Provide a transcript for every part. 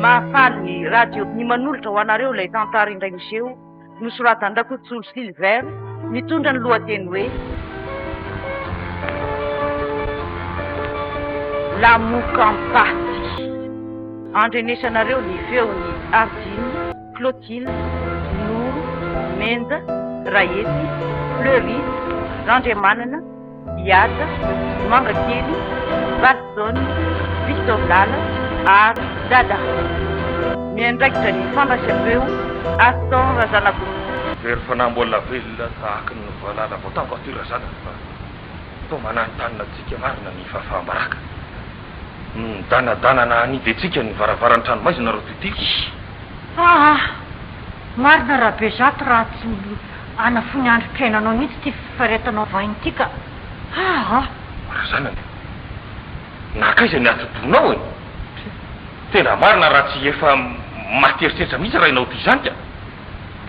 Mahafaly radio ny manolotra ho anareo ilay tantara indray miseho nosoratan'ny Rakototsolo Silver mitondra ny lohateny hoe La Mokampaty. Andrenesanareo ny feony Ardine, Clotilde, Noro, Menda, Raety, Fleuris, Randriamanana, Iata, Mangakely, Valsone, Pistovlala ary Dada. Miandraikitra ny fandraisam-peo Aston Razanako. Very fanambola velona tahaka ny voalala voatavo aty razana fa to manantanina antsika marina ny fahafahambaraka. Danadanana anidy antsika ny varavaran'ny tranomaizina raha totiky. Marina raha be zato raha tsy anafony andro-piainanao mihitsy ty fifaretanao vahiny ty ka. Razanany nakaiza ny atodonao e. Tena marina raha tsy efa materitreritra mihitsy raha inao ty zany ka.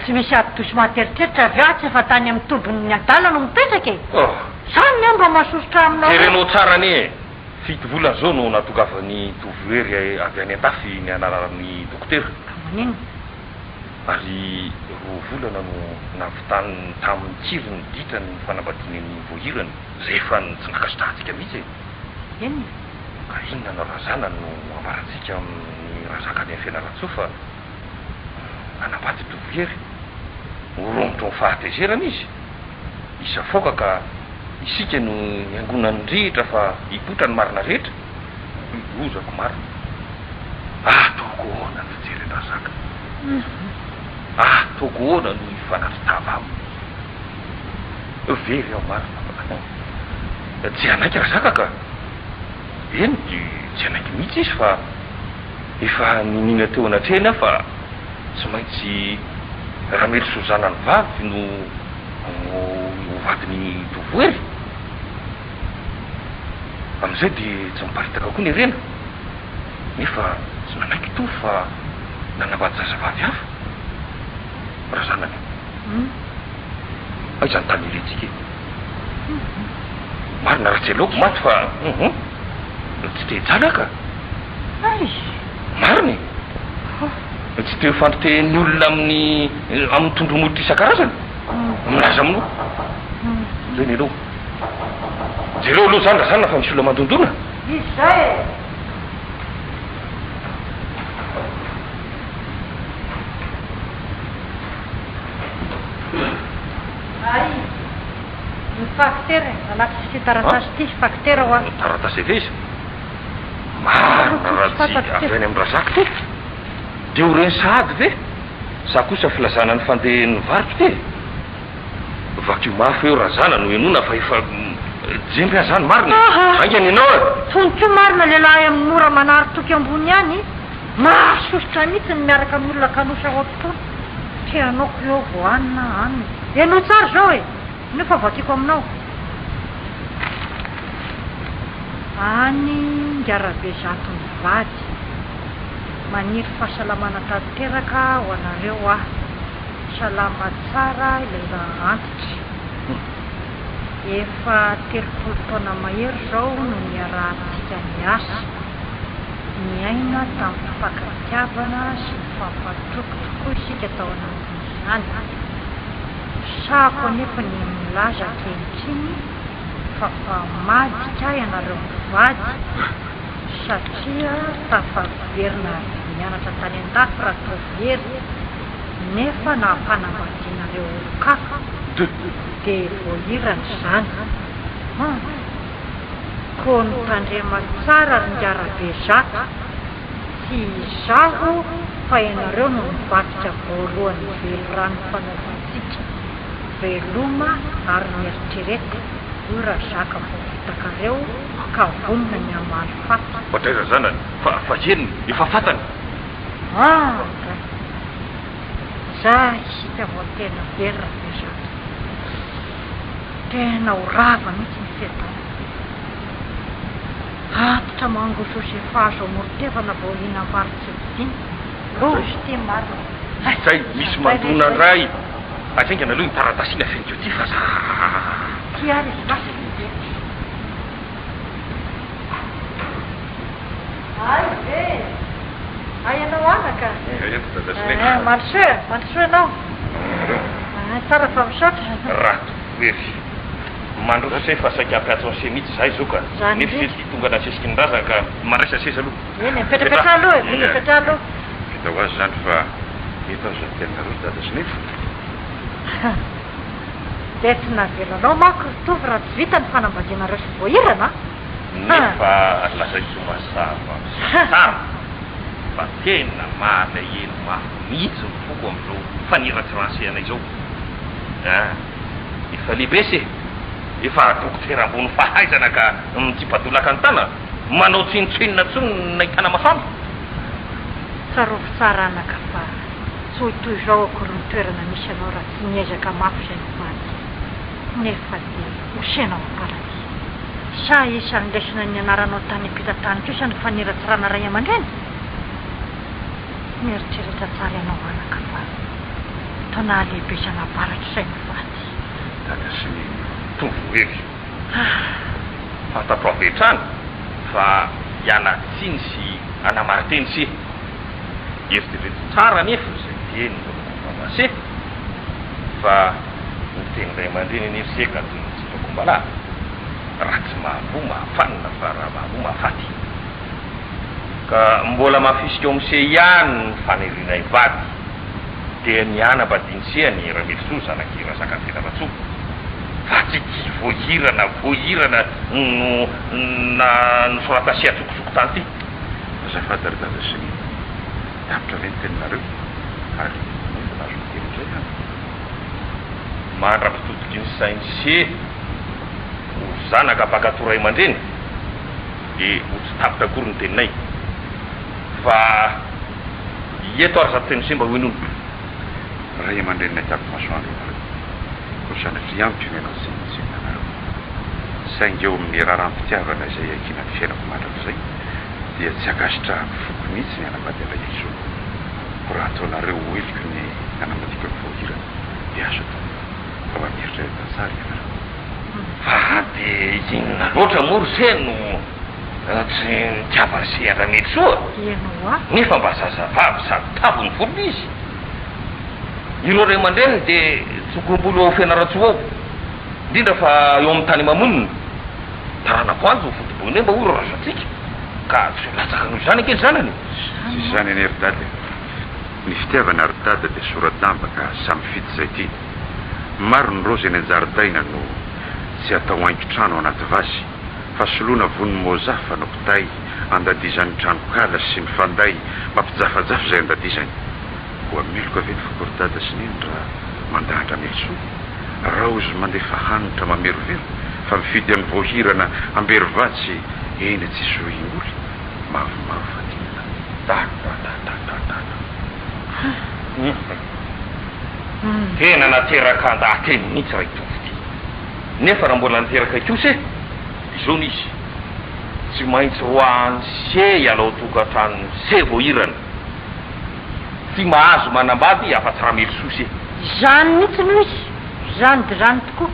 Tsy misy atosy materitreritra avy atsy efa tany amin'ny tobony adala no mipetraka e. Sany ny mba mahasosotra aminao. Terenao tsara ne e. Fito volana zao no natogavany tovoery avy any an-dafy ny anaran'ny dokotera. Manino? Ary roa volana no navitany tamin'ny tsirony ditra ny fanambadiany ny voahirany zay efa tsy nakasitrahantsika mihitsy e. Eny? Ka inona na razana no ambarantsika amin'ny razakany amin'ny fianaratsoa anambady tovoery orongotro ny fahatezerana izy isa foka ka isika no iangonany rihitra fa hipotra ny marina rehetra ozako marina ataoko hoana ny fijery razaka ataoko hoana no hifanatitava aminy very ao marina tsy anaiky razaka ka eny tsy anaiky mihitsy izy fa efa ninina teo anatrena fa tsy maintsy raha mety sozanany vavy no hovadiny tovoery amizay dia tsy miparitaka koa ny rena nefa tsy nanaiky to fa nanambady zazavavy hafa raha zanany aizany tany irentsika marina raha tsy aleoko maty fa tsy te hijalaka mariny tsy te fandriteny olona amin'ny tondromolotra isan-karazany milaza aminao zay ny aloha jereo aloha zany razana fa misy olona mandondona izay ay ny fakitera anaty sy taratasy ty fakitera ho azy taratasy eve izy marina raha tsy avy any amin'ny razaka ty de ho reny sahady ve za kosa filazana ny fandeha ny varotro te vakio mafy eo razana no enona fa efa jemby azany marina angany ianao e toniko marina lehilahy amin'ny mora manary toky ambony any mahasosotra mihitsy ny miaraka amin'ny olona kanosa ao am-potoana teanaoko eo vo anina anina ianao tsara zao e nefa vakiko aminao any ngiarabe zato ny vady maniry fahasalamana tanteraka ho anareo salama tsara ilay raha antitra efa 30 taona mahery zao no niarahantsika miasa miaina tamin'ny fankatiavana sy ny fampatroko tokoa isika tao anatin'izany sako anefa ny milaza ankehitriny fa madika ianareo mivady satria tafaverina mianatra tany an-dafy raha tovery nefa nampanambadinareo olo-kafa dia voahirany zany koa ny tandrema tsara ry ngiarabe zaka tsy izaho fa ianareo no mivatika voalohany velorano fanaovantsika veloma ary mieritrerety io raha zaka voavitakareo ka vonina ny amaly fata ohatraiza zanany fa eniny efa fatany za isika vo tena verina be zaka tena horava mihitsy ny fetao atitra mangososy efazo amorotevana vo hinambaritsy vidiny rozy ty marina zay misy mandona ray azaingana aloha ny taratasiana feniko ty fa za kiary izy vasy ay ve ay ianao ka. Dada Mandrosoa ianao. Tsara fa misaotra. raha tokoery mandrosa se fa saika ampiatso ase mihitsy zahay zao ka nefa se tonga nasesiky ny razana ka mandraisa sesa aloha eny mipetrapetra aloha mipetra aloha vita ho azy zany fa eto azy zany tena roa dada sy nefa dia tsy navelanao manko tovy raha tsy vita ny fanambadianareo sy voahirana nefa lazaiko mazava tsara fa tena malahelo mafy mihitsy mifoko am'izao faniratsy anay zao efa lehibe se efa dokotera ambony fahaizana ka mitsipatolaka ny tana manao tsinotsinona tsony nahitana masoandro tsarovy tsara anaka fa tsy hoitoy zao akory ny toerana misy anao raha tsy miezaka mafy zay nyfaty nefa dia hosenao amparaty sa isan'ny lesina ny anaranao tany ampita-tany ko isany faniratsirana ray aman-dreny mieritreritra tsara ianao anaka fa taona lehibe isana aparatra izay mifaty dada sy ny tovoery fantatro avetrany fa iana tsiny sy anamariteny se eritrereto tsara nefa zay teny mamase fa nyteny ray aman-dreny neriseka tsitako mbala raha tsy mahavo mahafanina fa raha mahavo mahafaty ka mbola mahafisika eo am'se ihany ny fanerinay vady dia niana mbadinisehany raha merisoa zanaky rasaka ny tena ratsoa fa tsy ty voahirana na nosoratasia tsokosoko tany ty azafady dada sy ny davitra ve ny teninareo ary nefa nazo miteny zay hany mandra-pitotoky ny sainse ho zanaka bakatoray aman-dreny dia ho tsy tapitra akory ny teninay fa eto ary zato teny se mba hoenono ray aman-drenynay tapo masoandro nareo ko sanatria ampy menao senanareo saingy eo amin'ny raharam-pitiavana izay akina ny fiainako mandrako zay dia tsy akasitra foko mihitsy ny anambady alay iso ko raha ataonareo hoeliko ny anambadika ny voahirana dia azo atao fa mamieritra tansary ianareo fa dia inona loatra moro se no tsy nitiavany se andramety soa ianoa nefa mba zazavavy sady tavo ny volona izy ireo ray aman-dreny dia tsokombolo ao fianaratsoa ao indrindra fa eo amin'ny tany mamonina taranako anjo fotoboiny mba oro razatsika ka tsy latsaka noho zany akely zanany sisy zany any eridady ny fitiavana aridada dia soradamba ka samy fity zay ty maro ny rozy any anjaridaina no tsy atao haingo-trano anaty vasy fa soloana voniny mozafa no pitay andadizany tranokala sy ny fanday mampijafajafa zay andadizany koa meloko avy ny fokoridada sy niny raha mandahatra melosoa raha ozy mandefa hanitra mamerovero fa mifidy amin'ny voahirana amberivatsy eny tsisy ho ioly mavomavo fatina tena nateraka andahateny mihitsy ray tovy ty nefa raha mbola niteraka ikose izao nisy tsy maintsy roany se alao tokantrano se voahirana ty mahazo manambady afa-tsy raha melosoa se zany mihitsy no izy zany de zany tokoa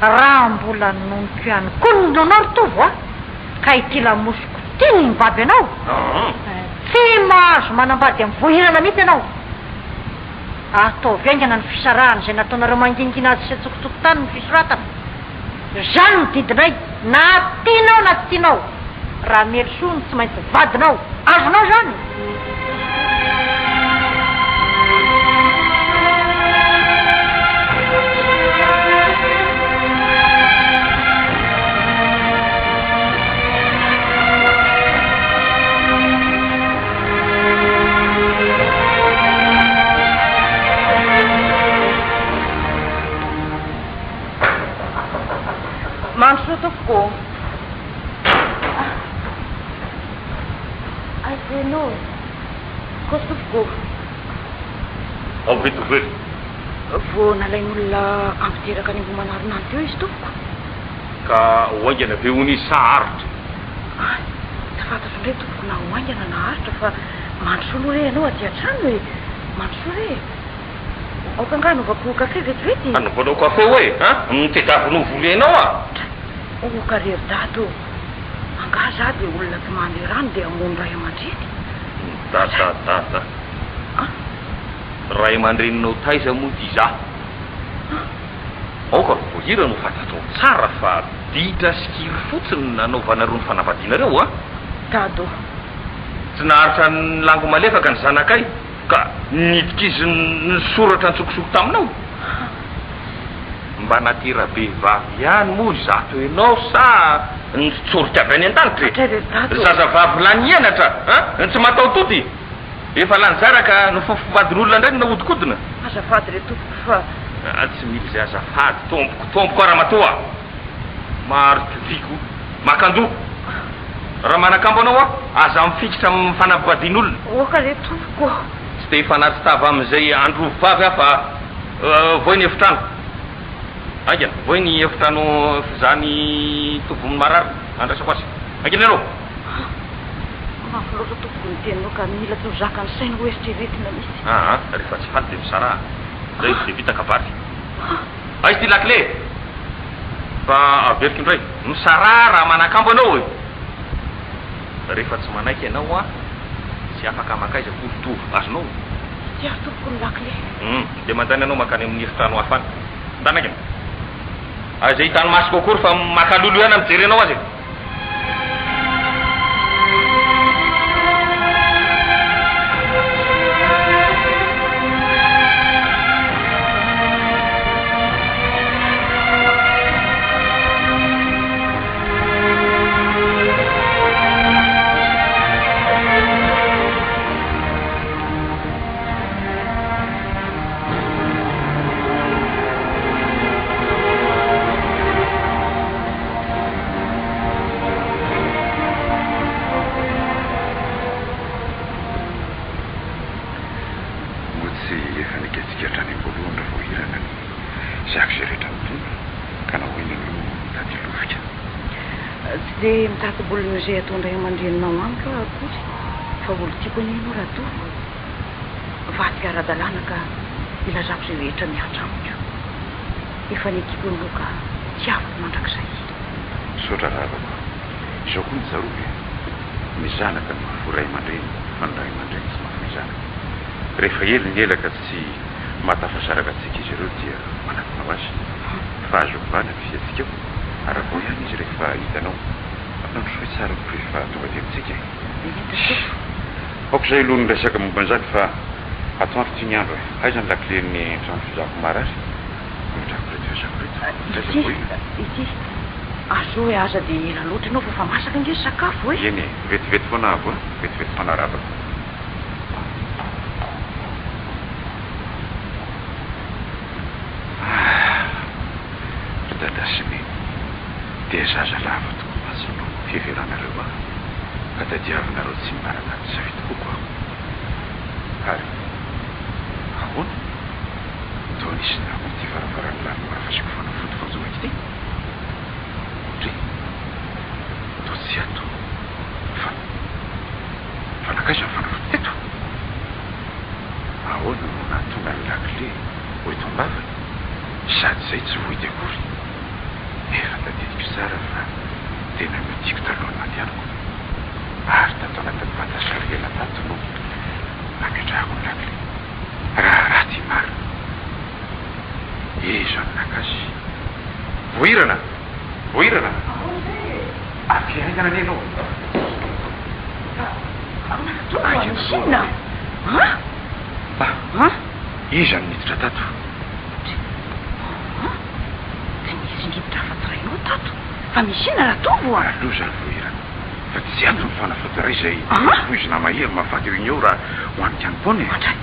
raha mbola nonoko ihany koa ny nonao ry tovo a ka ity lamosiko ty ny mibaby anao tsy mahazo manambady amin'ny voahirana mihitsy ianao ataovy aingana ny fisarahana zay nataonareo mangingina azy sy tsokotoko tany ny fisoratana zany ny didinay na tianao na tsy tianao raha melosoa ny tsy maintsy vadinao azonao zany Mandrosoa tompoko aizenao ko tompoko ao vetovely vo nalain'olona ampiteraka ny mbomanarina teo izy tompoko ka hoaingana ve hony izy sa haritra tsy fantatro ndray tompoko na hoaingana na haritra fa mandrosoa aloha re ianao aty an-trano hoe mandrosoa re aokanga novako kafe vetivety anovanao kafe hoe mitedavino voly ianao a okarery dato anga za de olona tsy mandeha rano dia amono ray aman-dreny dada ray aman-dreninao taiza moa ty za aoka voahira no fantatro tsara fa ditra sikiry fotsiny nanaovana roa ny fanavadianareo a dado tsy naharitra ny lango malefaka ny zanakay ka nidika izy ny soratra ntsokosoko taminao mba natera be vavy ihany moa zato ianao sa nitsorika avy any an-danitra zazavavy lany ianatra a tsy matao toty efa lany zaraka no fofovadin'olona indray no naodikodina azafady re tompoko fa tsy mily zay azafady tompoko aramatoa maro toviko makandoa raha manakambo anao a aza mifikitra amin'ny fanavadian'olona oka re tompoko tsy te hifanaritsitava amin'izay androvy vavy a fa voy ny efitrano angena voy ny efitrano fizany tovomy marary andraisako azy angena anao mafy loatra tompoko ny teninao ka mila tsy mizaka ny saina ho eritreretina misy rehefa tsy faly de misara zay de vitaka vary aizy ty lakle fa averiky indray misara raha manakambo anao e rehefa tsy manaiky ianao a tsy afaka makaiza folotovo azonao tsy azo tompoko ny lakle de mandany anao makany amin'ny efitrano hafany ndanakena azay hitany masoko akory fa makalolo ihany mijery anao azy de mitaty-bolona izay ataondray aman-dreninao any ka akory fa olo tiako anenao raha tovo vatika ara-dalàna ka ilazako izay rehetra miatra amiko efa nyekiko anao ka tsy afaka mandrakizay sotra ravako izao koa ny zaroa mizanaka ny mahaforay aman-dreny fa ny ray aman-dreny tsy mahafamizanaka rehefa ely ny elaka tsy matafasaraka atsika izy ireo dia manatinao azy fa azo vana fiatsika ko arako ihany izy rehefa hitanao nandrosoe tsara ko rehefa tonga de mitsika aoko zay aloha ny resaka momba an'izany fa atoandro ty ny andro e aiza ny lakileny trano fizako marary mitrako reto fiasako reto ity azo hoe aza de ela loatra ianao fa masaka nge sakafo e eny e vetivety foana avo a vetivety fanarabaka dadasiny de zaza lava toko masonao fiveranareo a ka tadiavinareo tsy mibaraka zavy tokoa ary ahoana to nisy nako ty varavarany lany marafasiko fanafoty fanjomaky ty ondre to tsy ato fa fanakaiza ny fanafoty teto ahoana no natonga ny lakile hoetombavany sady zay tsy voity akory efa tadidiko tsara fa tena mitiko talohany mandianako ary tato anatin'ny vatasarela tato no nametrahako ny lakile raha raty maro izo aminakazy vohirana afiaingana ny anao aonatonaansina iza ny miditra tato afatsirainao tato fa misina raha tovo a aloza ny vohirana fa tsy ato ny fanafaty ray zay izy namahiry mahafaty eo iny eo raha hoaniky any taony mandray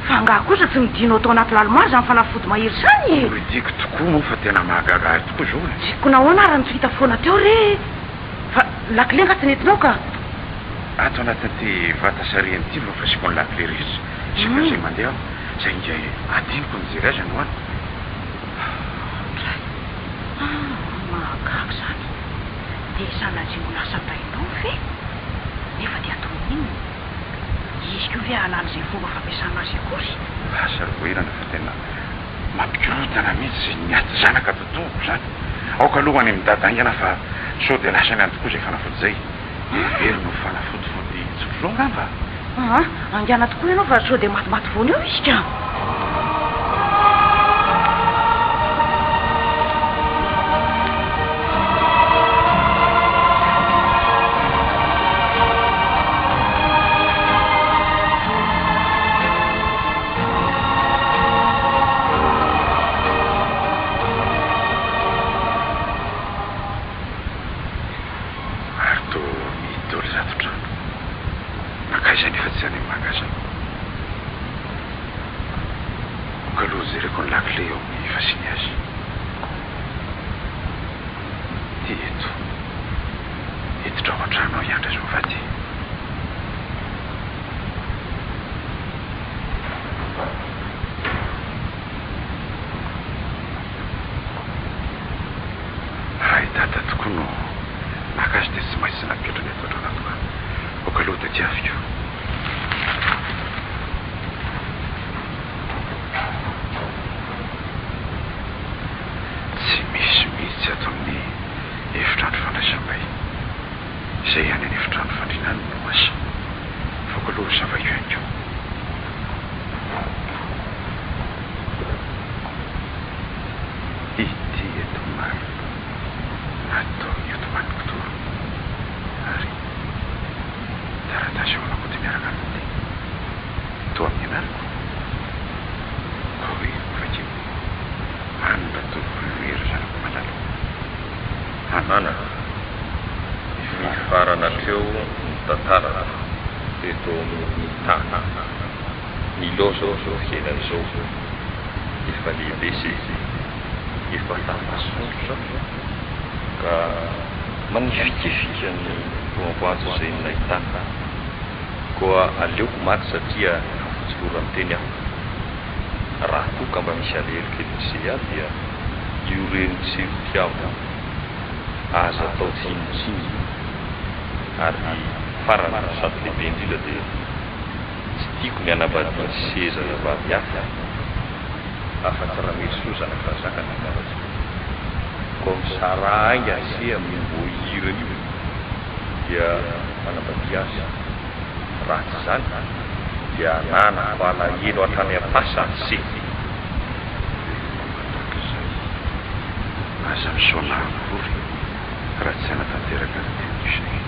fa ngah kosa tsy midinao tao anaty lalomazy amin'ny fanafody mahiry zany diko tokoa moa fa tena mahagaga ary tokoa zao e ziko nahoana raha nitsy hita foana teo re fa lakile nga tsy nentinao ka ato anatin'ty vata sareny ty va fasiko ny lakile rehetra sika zay mandeha zay ingay adiniko ny jery azy any hoany mahagaga zany de sanajingo nasabainao fe nefa de aton'iny izy ko ve alany zay fomba fampiasana azy akory asary vohirana fa tena mampikirotana mihitsy niaty zanaka totombo zany aoka alohany midadaingana fa sao de lasany any tokoa zay fanafody zay very no fanafodyfody tsotrozao ngamba angiana tokoa ianao fa sao de matimaty voany eo izy ka makaiza nefa tsy zany magaza kaloha zay reko ny lakile eo amin'ny fasiny azy ty eto ao an-trano ao iandra zao vaty raha itata tokoa no nakazy dia tsy maintsy napetrany eto antranato ka kaloha taty aviko tsy misy mihitsy ato amin'ny efitrandro fandraisam-bay izay any any efitrandro fandrinany no asa fa kaloha zavaio ihany ko ity eto maro natao eto manikotoro ary taratasy aonako ty miaraka amity to amin'ny anariko ka hoe vakeo anona tovoery zanako malalo anana farana teo ny tantara eto amin'ny tana ny lozozo henan'izao efa lehibe sy efa tafasotra ka manifikifika ny voavoazo izay nahitana koa aleoko maty satria afotsoloran teny aho raha toka mba misy alelokelon'izay aho dia io reny tserotiavo aza atao tsinitsiny ary farana sady lehibe indrindra dia tsy tiako ny anabadiny seza vavy hafa afa-tsy raha mety sozana fa zakana karatsy koa misara ainga se amin'ny voahirana io dia manabady azy raha tsy zany dia anana falahelo hatrany ampasa se aza misoanahany vory raha tsy anatanteraka ny tenisay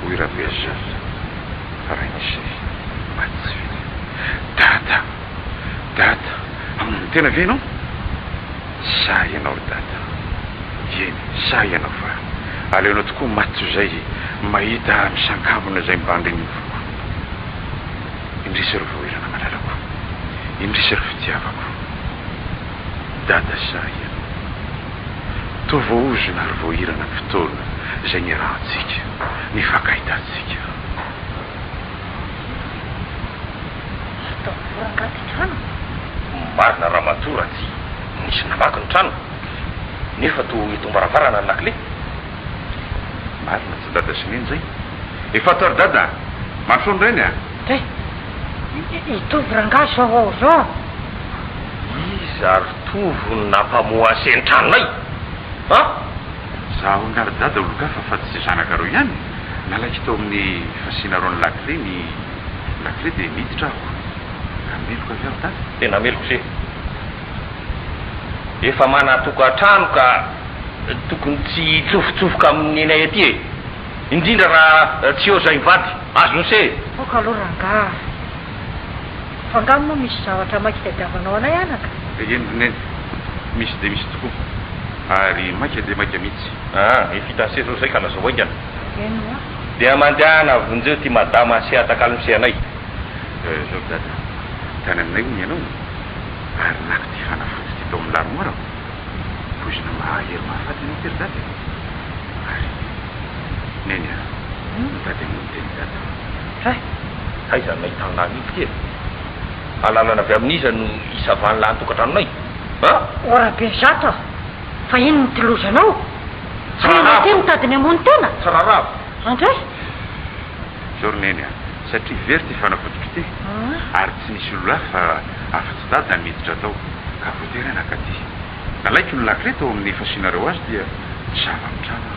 hoy raha beazany fa raha nisay matsy vily data tena ve ianao sa ianao ry data eny sa ianao fa aleonao tokoa matso zay mahita misangambona zay mbandriny voko indrisy ry voahirana malalako indrisy ry fitiavako data sa ianao to voaozona ry voahirana ny fotoana zay ny rahantsika ny fakahitatsika marina raha matora ty nisy namaky ny trano nefa to itombaravarana ny lakile marina tsy dada sineny zay efa toary dada marisondreny a de itovy rangaso avao zao iza ry tovo ny nampamoa aseny tranonay a zaho ngary dada olokafa fa tsy zanaka ro ihany nalaiky tao amin'ny fasina ro ny lakile ny lakile dia miditra aho ameloka avy aho dada tena meloko se efa manatokatrano ka tokony tsy tsofotsofoka amin'ny enay aty e indrindra raha tsy eo zay mivady azony se oka aloha ranga fangamo moa misy zavatra maika tadiavanao anay anaka endrineny misy dia misy tokoa ary maika dia maika mihitsy efitase zao zay ka nazao aingana eno a dia mandehana vonjeo ty madama se atakalonse anay zao dada tany aminay ony ianao ary naky ty fanafoty ty tao amin'ny larmoara poizina mahahery mahafaty anao tery dada ary neny a dady amin'ny teny dada ray haizany mahitana mity ty e alalana avy amin'iza no isavany laha nytokatranonay ora be zato fa ino ny tilozanao tsy nena ty mitadiny amony tena tsararavo andray zao ry neny a satria very ty fanafototry ty ary tsy nisy olo hafa afa-tsy dada ny miditra tao ka voatery anaka ty nalaiky no lakile tao amin'ny fasinareo azy dia misava mitrano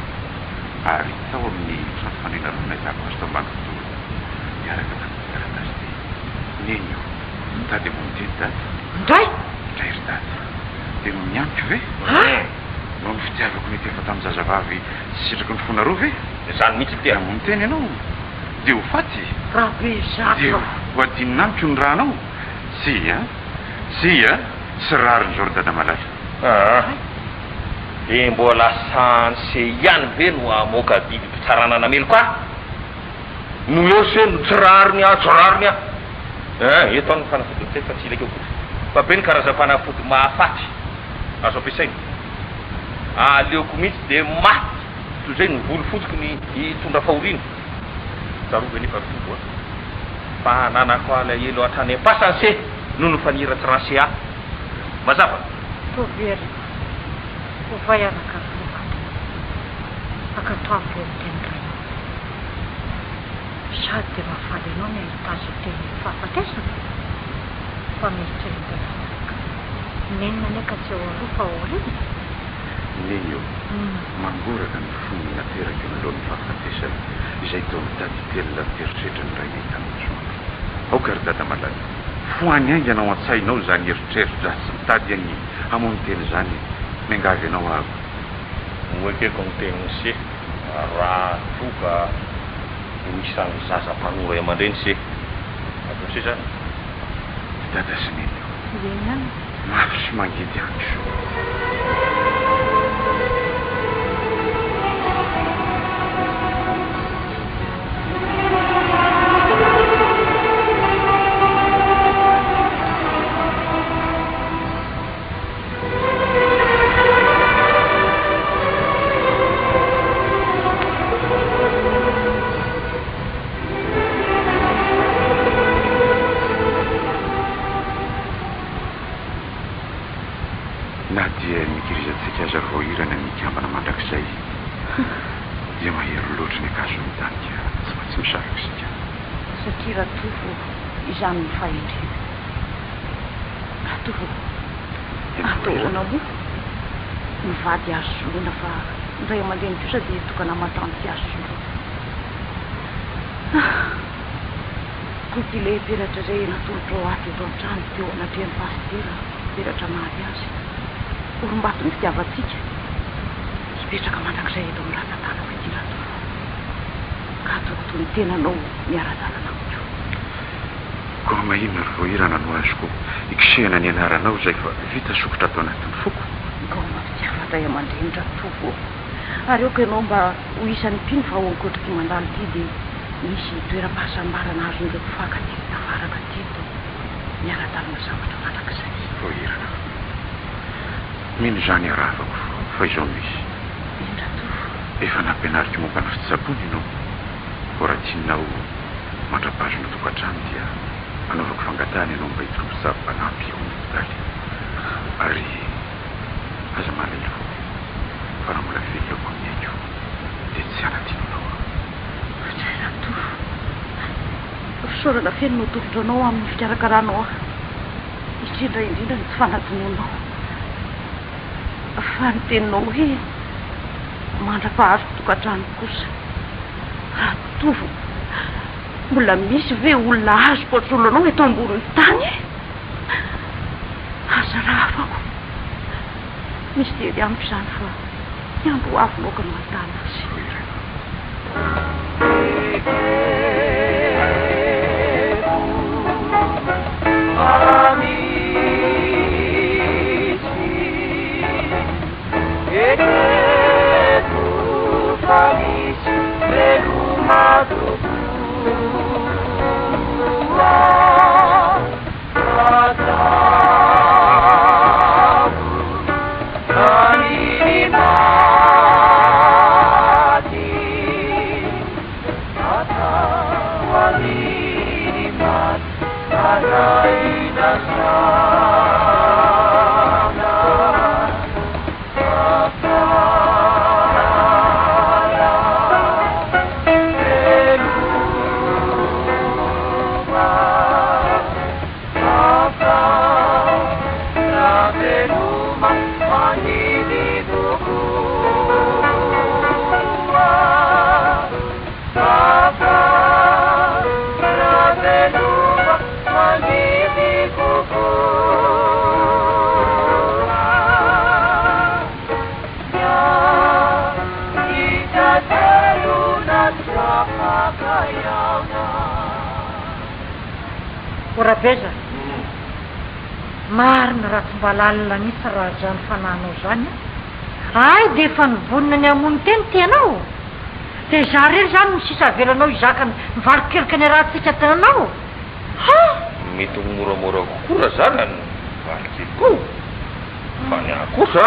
ary tao amin'ny trano fanenareo nahitako azy tao ambany fotolo miaraka tamin'nykaratazy ty neny io tady amony teny dada ndray ndray ry dada dia no miamiko ve no ny fitiavako mety efa tamin'ny zazavavy tsy sitraky ny fonareo ve zany mihitsy ty amony teny ianao dia ho faty raha be dia zato ho adinina amiko ny rahanao sia sy rariny zao ry dada malala de mbola sany se ihany ve no amoaka biby mpitsarana namelo ka no eo se no tsirariny eto ny fanafody fa tsy ilaka koa fa be ny karazam-panafody mahafaty azo ampiasaina aleoko mihitsy de maty toy zay ny volo fotoky ny hitondra fahoriana tsarovy nefa fombo fa nanako ala elo hatrany ampasanse no ny faniratsy ransy mazava tovery ovay anaka vokatra akatoavy eo teny ray sady de mafaly anao ny ahitazo teny fahafatesana fa misy trendefaka nenina neka tsy eo aloha fa aorina neny eo mangoraka ny fony nateraka milohan'ny fahafatesana izay tao mitady telona miteritretra ny ray nahitanosoandro aokary dada malany foany aingy anao an-tsainao zany eritreritry za tsy mitady any amony teny zany miangavy anao avy moekeko ny teniny se raha toka isan'ny zaza mpanora aman-dreny se atao se zany dada sy neny eo eny any mafy sy mangidy any so na dia mikirizatsika aza voahirana mikambana mandrakizay dia mahery loatra ny akazo ny tanika tsy maintsy misaraka sika satria ratofo izany ny fahendrena ratofo ataona moa mivady azo solona fa ndray aman-dreny kosa dia tokana matany ty azo solona koa ty le peratra zay natolotra ao aty eto an-trano teo anatreny fastera peratra mary azy orombato ny fitiavatsika hipetraka mandrakizay eto amin'ny rahatantanako ity ratofo ka toko toy ny tenanao miara-dalana amiko koa mahinona ry voahirana no azoko ikisehana ny anaranao zay fa vita sokotra atao anatin'ny foko kao mafitiavatay aman-dreny ratofo ary oko ianao mba ho isan'ny mpino fa hoankoatra ty mandalo ty dia misy toeram-pahasambarana azon'ireo mpifaka ty tafaraka tyto miara-dalana zavatra mandrakizay voahirana mino zany aravako fa izao misy indratofo efa nampianariko mombany fitsapony ianao ko raha tianao mandrapazona tokantrano dia anaovako fangatany ianao mba hitropo mpanampy eo daly ary aza malelo fa raha mbola veloko amin'aiko dia tsy anatianao zay ratofo fisaorana feno no tovitra anao amin'ny fikarakarana indrindra indrindra ny tsy fanadinonao fa ny teninao hoe mandra-pahazo tokantrano kosa ratofo mbola misy ve olona azo koatr'olo anao eto amboniny tany aza raha afako misy tedy ampy zany fa ny andro avinao ka no atana azy orabeza marina raha tsy mba lalina nisy raha zany fananao zany ay de efa nivonina ny amony teny tianao dia za rery zany ny sisa avelanao izaka mivalokeliky ny rahantsika tananao ha mety moramora kokoa raha zana ny valikeliko fa ny akosa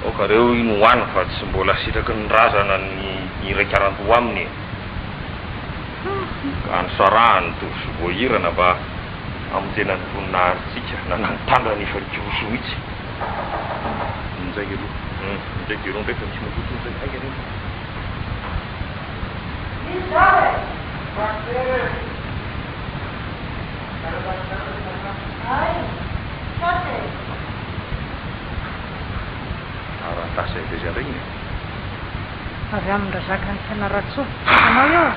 oka reo ino hoany fa tsy mbola sitraky ny razana ny iraikarandoa aminy ka anysarahany tovy sy voahirana mba amin'ny tena ny voninahitsika nananontandra ny farikoso mihitsy nzay aloha nzay dero ndraiky misy makoton'zay aika reo aratasy aidezy regny avy amindrazaka ny fianaratsoa anao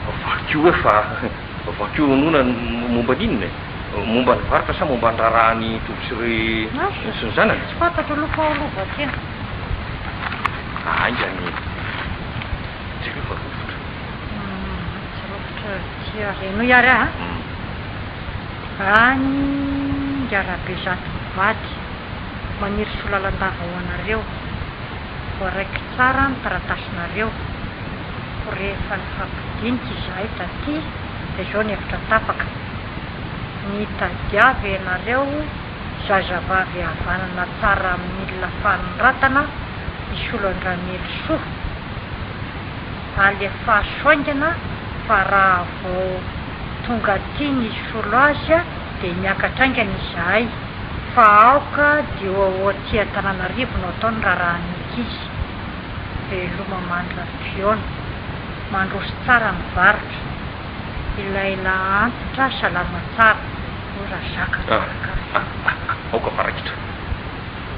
eo vakio hoe fa vakio nona momba n'inona momba ny varitra sa momba ny raharahan'ny tovysyre sy ny zanany tsy fantatro loko alova tena aingany tsika fa rofotra tsy rofotra tsy areno iary any ngarabe zato vady maniry solalandava ho anareo voaraiky tsara ny taratasinareo rehefa ny fampidinika izahay taty dia zao ny efitra tapaka ny tadiavy ianareo zazavavy havanana tsara amin'ny milina fanoratana misy olo andramely soa alefa soaingana fa raha vao tonga ty ny solo azy a dia miakatraingana izahay fa aoka dia oatia tananarivo no ataony raharahan'nyikizy veloma mandra fiona mandrosy tsara ny varitra ilaila antitra salama tsara ora zaka aoka farakitra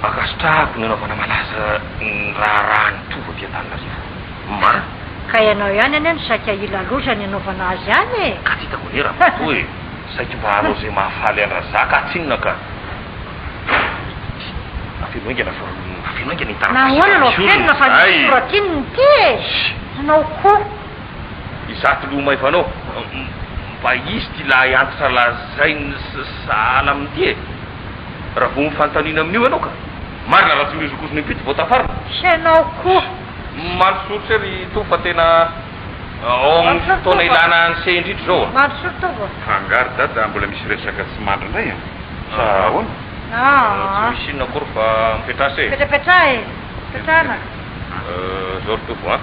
akasitrahako ny anaovana malaza ny raharahany tova tia tananarivo ma ka ianao ihany any any saika ilaloza ny anaovana azy any e ka tsy hitako ny raha to e saika mba hanao zay mahafaly anra zaka atsinona ka afenoingana fa afenoingana nahoana no afenona fa nisoratiny ty e anao koa izaty loma ifanao mba izy ty la iantitra lazay ny saala amin'ity e raha vo mifantanina amin'io ianao ka marina raha tsy mizokosony impity vo tafarina sy anao koa mandrosorotry ry to fa tena ao amin'ny fotoana ilana ny se indrindro zao a mandrosorotro vo fangary dada mbola misy resaka tsy mandry indray a sa ahoana tsy misy inona kory fa mipetrasa e petrapetra e petrahana zao ry tovo a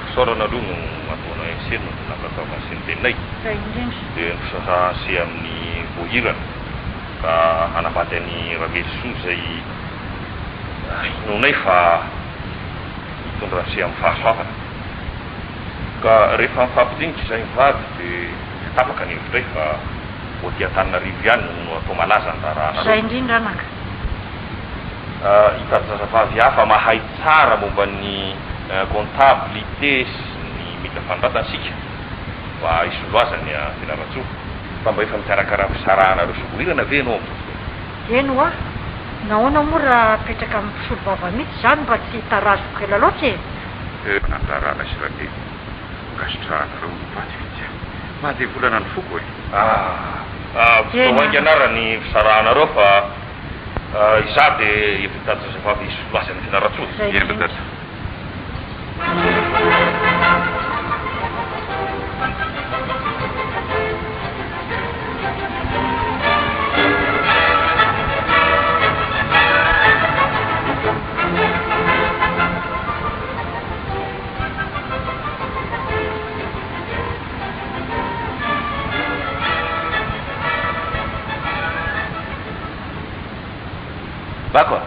fisaorana aloha no ataona ensena no nakakavanseny teninay zay indrindra dia misasase amin'ny voahirana ka hanapady any ravesoa zay inonay fa hitondranse amin'ny fahasoavana ka rehefa mifampidinika izay mivady dia tapaka ny hevitray fa voatia tananarivo ihany no atao malaza ny raharahana zay indrindra anaka hitady zazavavy hafa mahay tsara momba ny comptabilité sy ny mila fanoratantsika fa isoloazany fianaratsoa fa mba efa mikarakara fisarahanareo sovorirana ve anao eno a nahoana moa raha apetraka amin'ny fisolo vava mihitsy zany mba tsy tarazoko ela loatra e nantarana sy raha be gasitrahanareo mivady vitsy mahade volana ny foko e voaingy anara ny fisarahanareo fa iza dia efa hitady zazavavy isoloazany fianaratsoa ena dada bako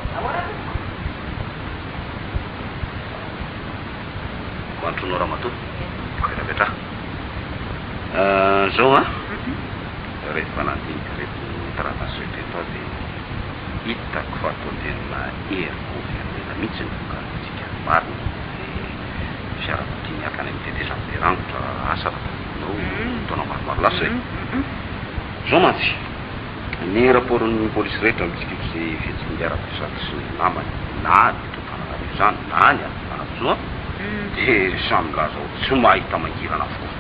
mantrono ramato koerapetra zao a rehefa nandinika reto taratasy reto dia hitako fa atao tena eriko fianena mihitsy ny vokatsika marina dia fiarako miakany amin'ny teteza miterangotra asa nao taona maromaro lasa e zao mantsy ny rapportn'ny polisy rehetra mitsikiko zay fetsindiara-pisaty sy ny namany na totananareo zany na ny anazoa dia samy lazao tsy mahita mangirana avokoa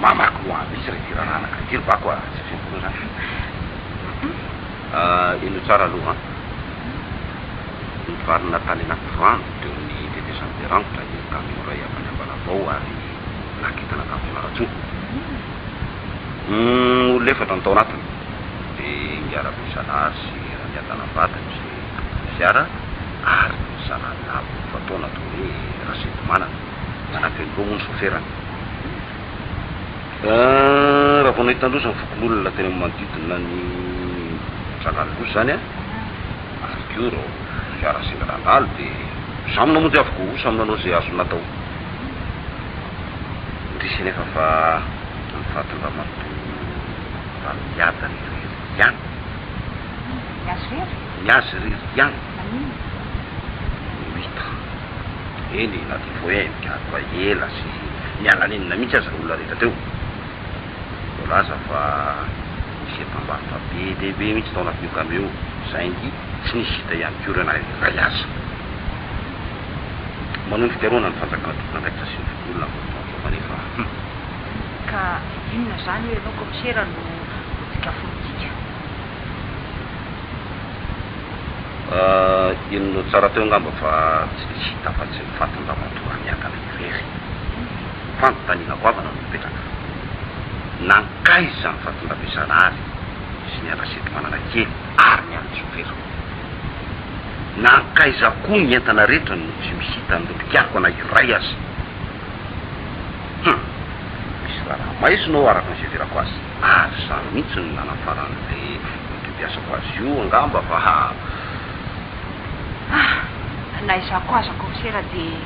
mamaky ho aby izy rehefa iraranaka tiry bako a tsy fikoa zany ino tsara aloha varina tany anaty rano teo ny tetezany berangotra kamy ray avany ambanavao ary nakitana tamin'ny fianaratsoa olona efatra ny tao anatiny dia miara-misanahy sy miadana vatany sy fiara ary misanalavo fataona to hoe rasety manana manakeny koa moa ny soferany raha vao nahitandrosa ny fokon'olona tena manodidina ny trangan'olosa zany a ary keo rao fiara sindrandalo dia samy namonjy avokoa samy nanao zay azo natao ndrisy nefa fa mifatony raha manoto raha miadany riry ihany miazy riry ihany mita eny na ty voemika fa ela sy mialanenina mihitsy azy olona rehetra teo laza fa misy etam-barotra be lehibe mihitsy tao anatin'io kameo saingy tsy nisy hita ihany keo rena ray aza manao ny fitiarona ny fanjakana ndraiky tasy ny olona manefa ka inona zany hoe ianao komisera no otsika fontsika inonao tsara teo angamba fa tsy nisy hita fa tsy mifatiny raha matora miakana irery fanontaninako avana no mipetraka nankaiza ny fatondrabesana azy sy ny arasety manana kely ary ny amin'ny sofera nankaiza koa ny entana rehetra no tsy misy hita ny lopikariko ana iray azy misy raha maisinao araka ny severako azy ary zany mihitsy ny nanafaran'lay notobiasako azy io angamba fa na izako aza komisera dia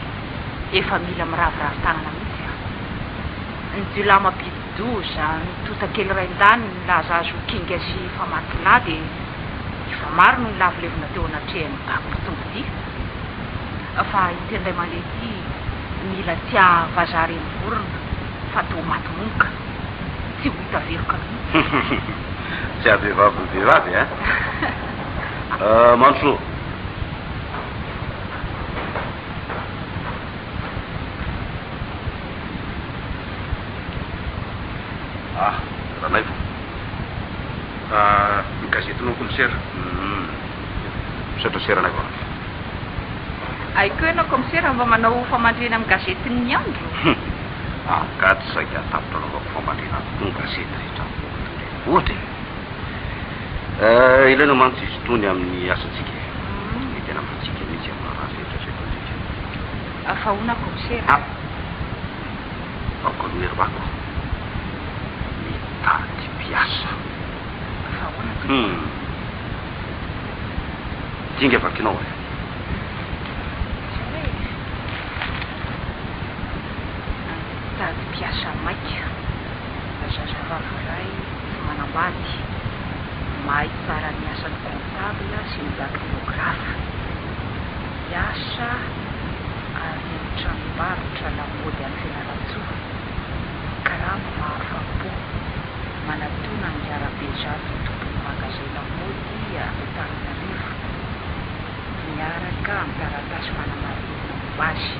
efa mila miraviravy tanana mihitsy ny jolama pidoza nitota kely raindany nilaza azo kinga sy famatolà dia efa maro no lavolevina teo anatrehany gaboly tonga ty fa itendray malety mila tia vazary ny vorona fa to matymonka tsy ho hitaveroka mihitsy tsy avehivavy ny vehivavy manso ranay vo ny gazetinao komisera misaotraseranay va aiko ianao komisera mba manao famandrena amin'ny gazetiny andro agaty saika tapitra anaovako famandrena ny gazety rehetra ohatra ilaina mantsy izy tony amin'ny asatsika ny tena fantsika mihitsy amina raha rehetra sekotsika fa ona komisera aoko noherivako mitady piasa fa ona dinga vakinao tady piasa maika zazavavy ray tsy manambady mahay tsara ny asany comptable sy ny dactylografe piasa ary tranombarotra lamody amin'ny fianaratsoa karaha mahafampo manatona ny arabe zato tompony magazin lamody Antananarivo miaraka amin'ny taratasy manamarina bazy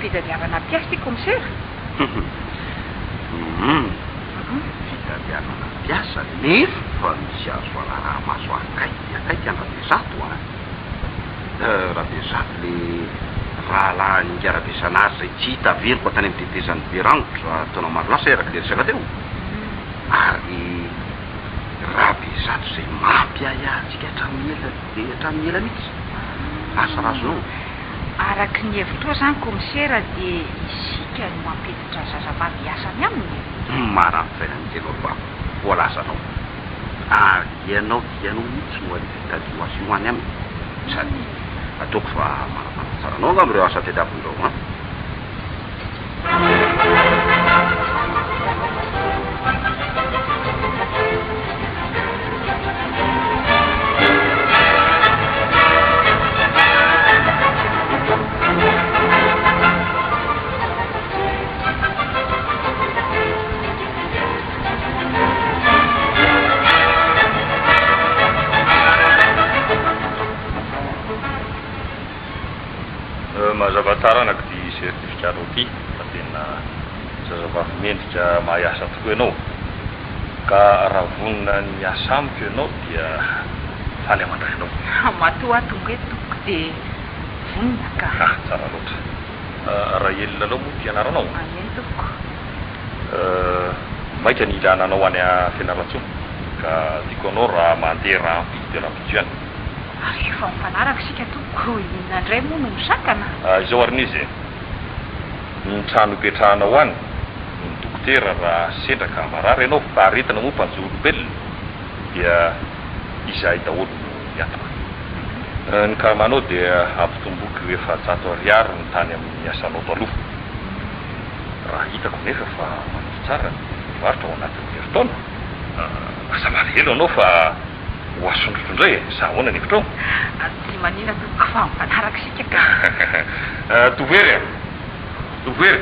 fitadiavana piasy ty komisera fitadiavana piasa nefa misy azo raha maso akaiky arabe zato rabe zato le raha laha ny arabe-sanazy zay tsy hita veriko tany amin'ny tetezan'ny berangotra taonao maro lasa eraky le resaka teo ary rabe zato zay mampiayatsika hatramin'ny ela mihitsy asa razonao araky ny hevitro zany komisera dia isika no mampiditra zazavavy asany aminy marany fiainan'telo vako voalasanao ary ianao mihitsy no alevitadio azy io any aminy sady ataoko fa manamanatsaranao nga am'ireo asa tediavin'ireo mazavatsara anaky ty certificat rao ty fa tena zazavavy mendrika mahay asa tokoa ianao ka raha vonina ny asa amiko ianao dia any amandray anao. Matoa tonga etoko dia vonina ka. Tsara loatra. Raha elona aloha moa mpianaranao. Eny toko. Maika ny ilananao any a Fianarantsoa ka tiako anao raha mandeha raha ampito dia raha ampito ihany. Ary efa mifanaraka sika toko inandray moa no misakana. Izao arinizy ny trano ipetrahanao any ny dokotera raha sendra ka marary ianao fa aretina moa mpanjo olombelona dia izahay daholo no miatana. Ny karamanao dia ampitomboky efa 100 ariary ny tany amin'ny asanao taloha. Raha hitako nefa fa manofi tsara varotra ao anatin'ny herintaona. Asa malahelo anao fa ho asondrotrondray sa ahoana ny hevitrao? Tsy manina toko fa mifanaraka sika ka. Tovery Tovery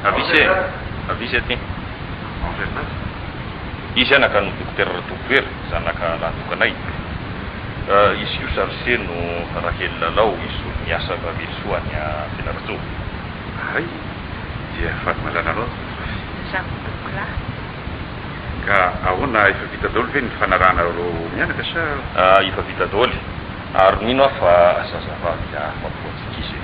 avisy aty izy anaka no dokotera Tovery zanaka lahatokanay. Izy io sarise no Rahel Lalao izy miasa vavelosoa any a Fianarantsoa. Ay dia faty malala loatra. Zaho toko lahy. Ka ahoana efa vita daholo ve ny fanarahana ro mianaka sa? Efa vita daholo ary mino aho fa zazavavy mampivoantsika izy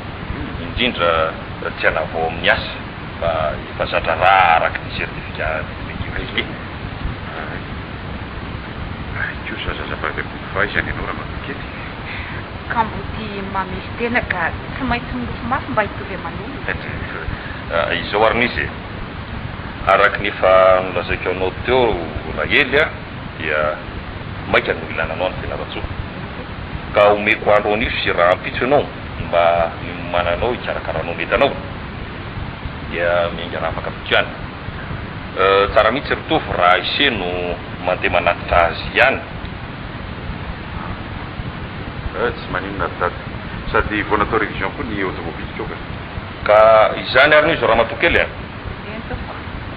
indrindra tsy hanavao amin'ny asa fa efa zatra raha araky ny certificat médical. Kosa zazavavy fa izany ianao raha matokely. Ka mboty mamely tena ka tsy maintsy milofo mafy mba hitovy aman'olona. Izao arinizy araky nefa nolazaiko anao teo Rahely dia maika no ilananao any Fianarantsoa ka omeko andro anio sy raha ampitso ianao mba mananao hikarakaranao mety anao dia miainga raha afaka apitso ihany. Tsara mihitsy ritovy raha ise no mandeha manatitra azy ihany. Tsy maninona dady sady vao natao révision koa ny automobile toka. Ka izany ary izy raha matokely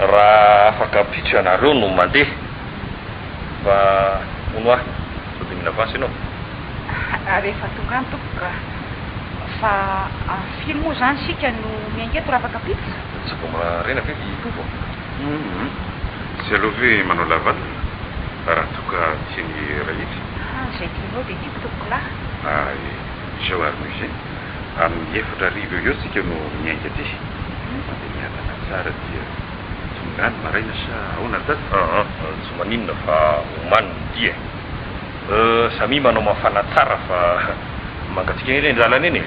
raha afaka apitso ianareo no mandeha fa ono ahy sao dia mila avansy ianao. Rehefa tonga any toko ka fa filo moa zany sika no miaingeto raha afaka apitso. Tsy vao marena ve itovo. Tsy aloha ve manao lavaly raha toka tiany Rahely. Zay tianao dia tiako toko lahy. Izao ary misy amin'ny 4 arivo eo tsika no miainga aty. Dia miatana tsara dia tongany maraina sa ahoana dady? Tsy maninona fa omany ny dia. Samy manao mafana tsara fa mangatsika eny lalana eny.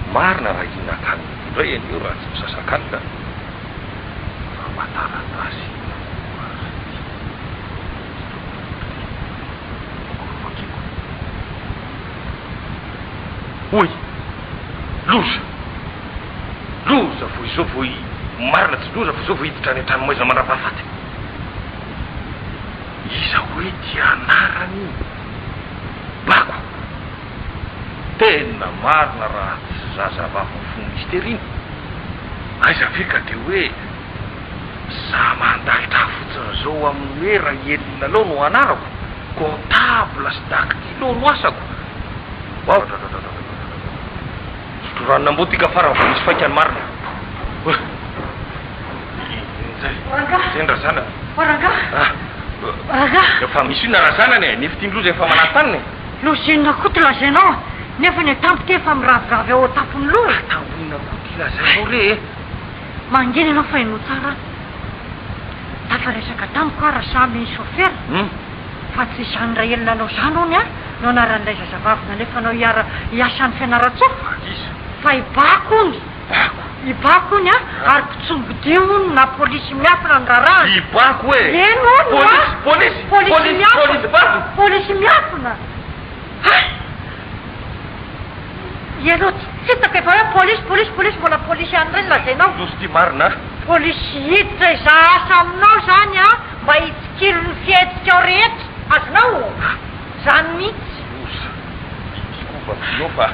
Marina raha inatany indray eny io raha tsy misasakalina fa mataratasy oy loza vo izao vo marina tsy loza vo izao vo hiditra any an-trano moiza mandrapahafaty iza hoe dia anarany bako tena marina raha tsy zazavavy fonisteriny aiza ve ka dia hoe za mandalitra fotsiny zao amin'ny hoe Rahely Lalao no anarako comptable sy dactylo no asako sotoranona mbo tika farany vo misy faikany marina zendra zana efa misy ina raha zanany nefitindroza efa manataniny lozinona koty lazainao nefa ny tampoty efa miravigavy ao tapony loha tambonina koty lazainao re mangeny anao fa ino tsara tafa resaka tamiko a raha samy chauffeur fa tsy izany Rahely Lalao zany ony a no anaran'ilay zazavavina nefa anao hiasany Fianarantsoa fa ibako ony a ary pitsongodio ony na polisy miafina ndraraha ibako hoe eno ony polisy miafina ianao tsy hitako efa hoe polisy mbola polisy any reny lazainao losy ty marina polisy hiditra izaasa aminao zany a mba hitsikilo ny fihetikao rehetra azonao zany mihitsy osa ikoba tinao fa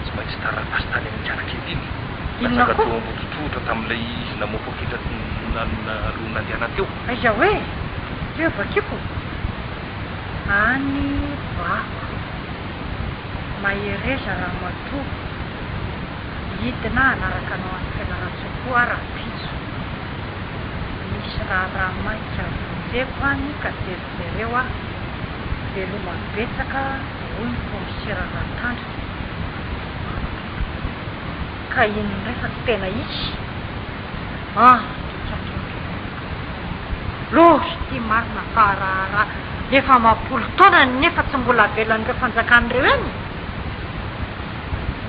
tsy maintsy tarapasy tany amin'ny kianakely iny Inona lasaka koa? tao ambototrotra tamin'ilay izy namoafaketra aloha nandeana teo aiza hoe teo bakiko any bako mahereza raha matoa hidina anaraka anao any fianaratsoko raha piso misy raha mainka vonjeko any ka terijereo ah veloma betsaka hoy ny komiseraratandra ka iny refa tsy tena izy loso ty marina fa raha efa mampolo taona nefa tsy mbola velan'ireo fanjakan'ireo eny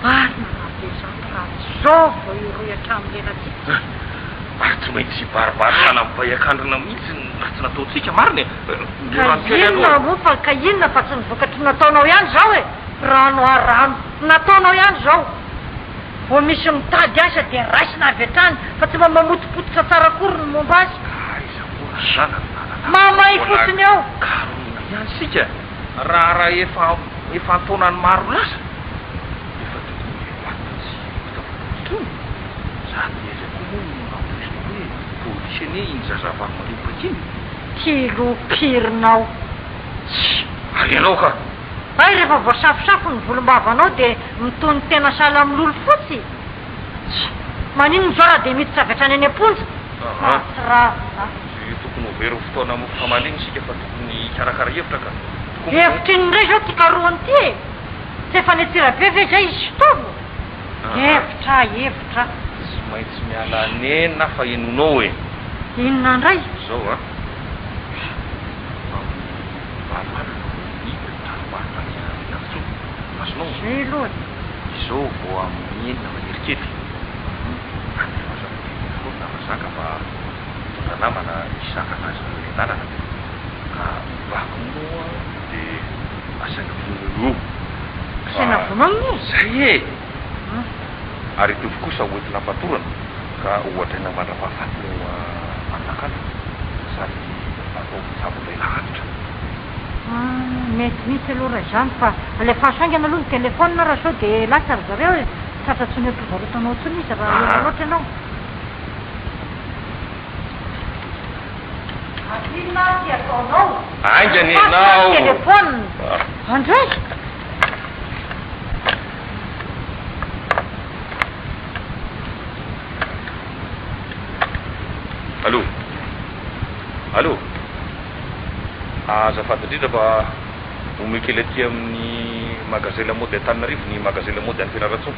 marina raha be zato raha zao vo iroy hatramin'lenatsika ary tsy maintsy baribary sana mipahakandrina mihitsy raha tsy nataotsika marina ka inona moa fa ka inona fa tsy nivokatry nataonao ihany zao e rano arano nataonao ihany zao vo misy mitady asa de raisina avy atrany fa tsy mba mamotipototra tsara akory ny momba azy aiza moa sana mamay fotsiny ao karona ihany sika raha efa antaonany maro lasa efa tokony hoatatsy fitavatotony za diezako moa ampoisina hoe polisy anie iny zazavavy malebaka iny kilopirinao ary ianao ka ay rehefa voasafosafo ny volombavanao de mitony tena sala amin'olo fotsy manino zoara de miditra avy hatrany any amponja tsy raha tokony overo fotoana mofamaliny sika fa tokony karakara hevitra ka hevitra inindray zao tikaroany ty e tsy efa netsira be ve zay izy fitovo hevitra tsy maintsy miala anena fa enonao e inona ndray zao a masonao zay aloha izao vo amin'ny enina manerikely fona mazaka fa tona namana isaka anazy lalana ka vako moa de asaina vonao io asaina vonao iny zay e ary itovy kosa hoentina ampatorana ka ohatra ina mandrapahafatiny manakana sady atao fitsabon'ilay lahatra mety misy aloha raha zany fa alefa saingana aloha ny telefona raha sao de lasa ry zareo e satratsy ny mpivarotanao tsony izy raha ela loatra ianao adinona ty ataonao aingany ianao telefona andray allo azafady indrindra fa omekely aty amin'ny magazin lamody Antananarivo ny magazin lamody any Fianarantsoa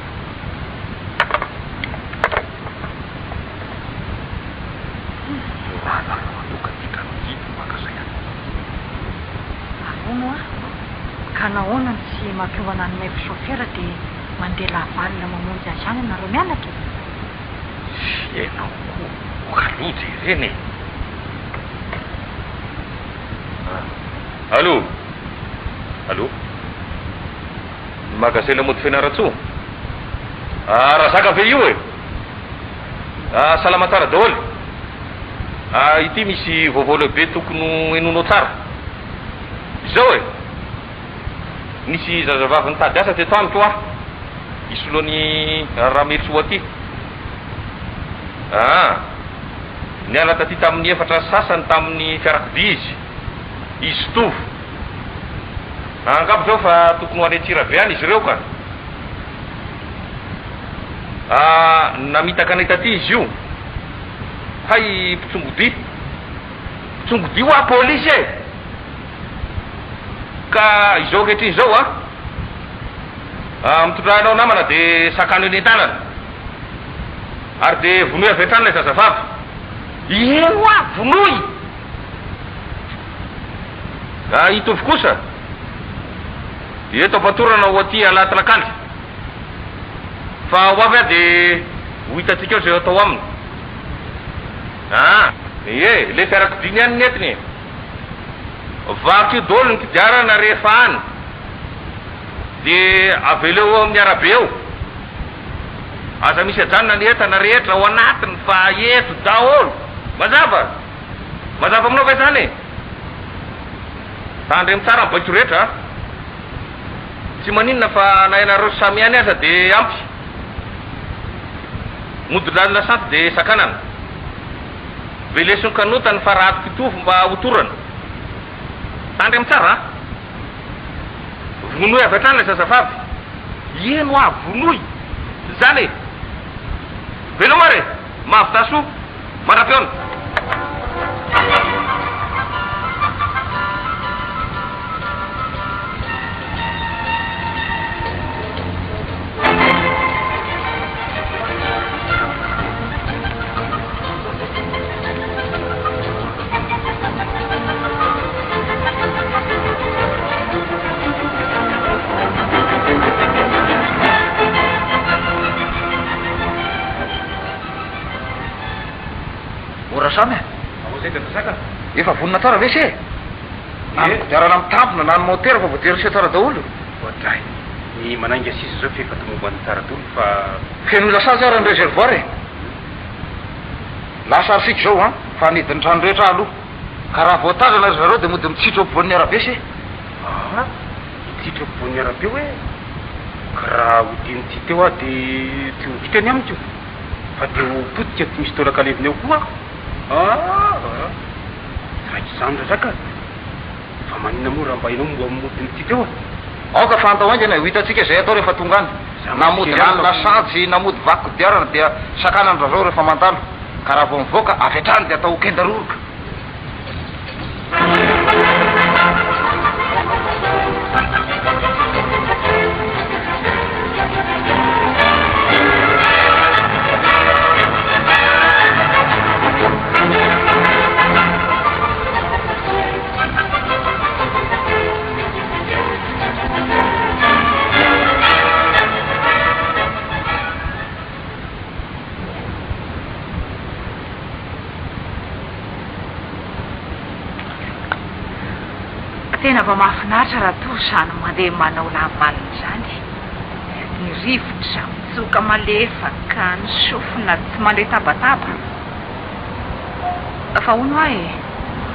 ahono a ka nahoana ny tsy mampiovana ny maivy chauffeur de mandeha lavalina mamonjy azy any anareo mianatra enao koa kaloja ireny allo magasin lamody Fianarantsoa raha zaka ve io e salama tsara daholo ity misy vaovao lehibe tokony enonao tsara izao e nisy zazavavy nitady asa teto amiko a isoloany rahameritsoa aty niala taty tamin'ny efatra sasany tamin'ny fiarakodia izy tovo angabo zao fa tokony ho any Antsirabe any izy ireo ka namitaka anay taty izy io hay pitsongodi hoa polisy e ka izao kehitriny zao mitondranao namana de sakano eny an-tanana ary de vonoy avy hatrany lay zazavavy ino vonoy itovy kosa eto ampatorana ho aty alaty lakaly fa ho avy a de ho hitatsika eo zay atao aminy le fiarakodiany any netiny vako io dolo ny kidiarana rehefa any de aveleo amin'ny arabe eo aza misy ajanona ny entana rehetra ao anatiny fa eto daholo mazava aminao va zany tandremy tsara ny baiko rehetra tsy maninona fa nainareo samiany aza de ampy mody lalina santy de sakanana velesony kanotany fa raha fitofo mba hotorana tandremy tsara vonoy avy atrany la zazavavy eno a vonoy zany velo mare mahavitaso mandrapiona Samy efa vonina tsara ve se diarana mitampona na ny motera fa voatery tsara daholo ohatray ny manainga sisa zao fefa tomombany tsara dolo fa feno lasazy ara ny réservoir e lasa arsika zao a fa nidiny trano rehetra aloha ka raha voatazana ry zareo de mody mitsitro ampovoan'ny arabe se mitsitro ampovoan'ny arabe hoe ka raha hodinitsy teo a de ty ovitany amiko fa de hopotika ty misy tolakaleviny eo koa raiky zany razaka fa manina moa raha mba hainao mba momodiny ty teo aoka fantao aingana ho hitatsika zay atao rehefa tonga any namody lanina satsy namody vaky kodiarana dia sakanany razao rehefa mandalo ka raha vo mivoaka avy atrany de atao kendaroroka tena mba mahafinaritra raha to zany mandeha manao lavalina zany ny rivotra mitsoka malefaka ny sofina tsy mandeha tabataba fa ono ahy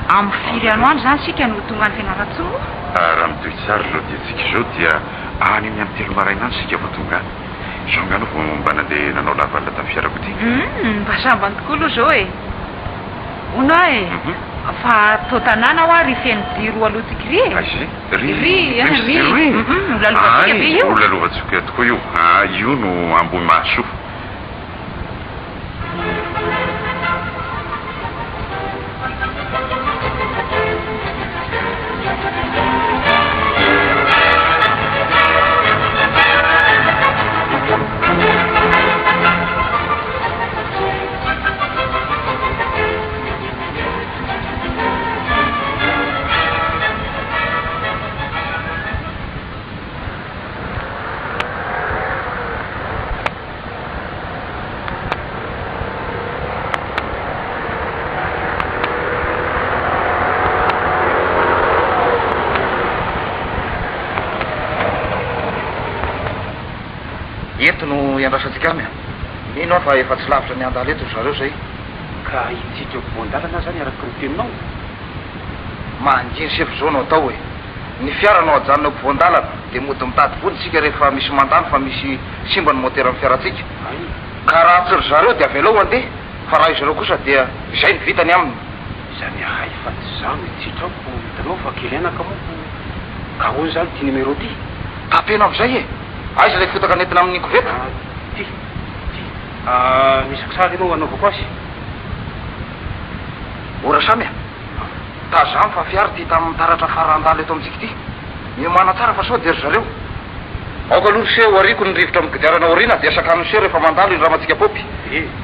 amin'ny firy ano andro zany sika no tonga ny fianaratsongo raha midoy tsara zao dia tsika zao dia any amin'ny amin'ny telo maraina any sika vo tonga any zao ngano vo mba nandeha nanao lavalina tamin'ny fiarako ty mba sambany tokoa aloha zao e ono ahy fa to tanàna ho a ry feny diro alohatsika ry olalovatsika be io olalovatsika tokoa io io no ambony mahaso eto no iandrasatsika amy ino fa efa tsy lavitra ny andala eto zareo zay ka itsika voandalana zany araky ny teninao manjiny sefy zao nao atao e ny fiaranao ajanonao mpivoandalana de mody mitady vonitsika rehefa misy mandany fa misy simba ny motera amin'ny fiaratsika ka raha tsy ry zareo de avelao andeha fa raha izareo kosa dia zay ny vitany aminy zany ahay fa tsy za mitsitrako hitanao fa kelianaka moko ka hoany zany ty numéro ty tapena am'izay e aiza lay fotaka nentina amin'ny koveta ty misy kisary anao anaovako azy ora samy a tazamy fa fiary ty tamin'ny taratra farandalo eto amintsika ty miomana tsara fa sao de ry zareo aoka aloha se ho ariko ny rivotra amin'ny kodiarana orina dia sakano se rehefa mandalo iny raha matsika popy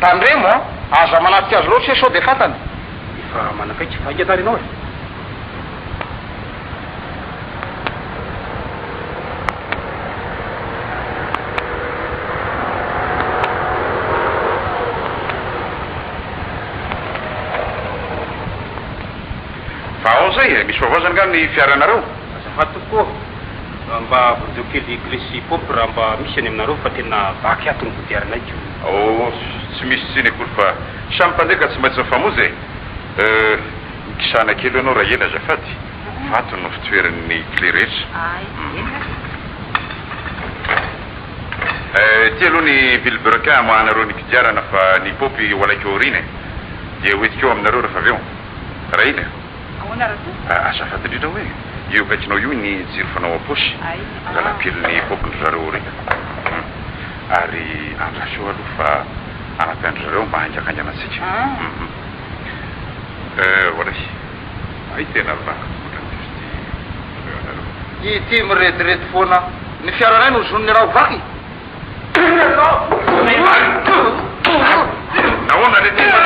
tandremo a aza manatika azy loatra se sao de fantany efa manakaiky fa ingatary anao e zay misy vavazany nga ny fiaranareo azafady tokoa mba vonjeo kely glesy popy raha mba misy any aminareo fa tena vaky ato ny kodiaranaiko tsy misy tsiny akory fa samympandeaka tsy maintsy mifamozy mikisana kely anao raha ela azafady vato no fitoeran'ny clé rehetra ty aloha ny vilebrequin moanareo ny kidiarana fa ny popy olaiko oriny dia hoetikeo aminareo rehefa avy eo raha iny azafady indrindra hoe io kaikinao io ny jiro fanao aposy zalapiliny popindry zareo reny ary andraseo aloha fa anapiandry zareo mba haingakangana antsika olay ay tena ity miretirety foana ny fiaranay no zonony raha vaky naona le tena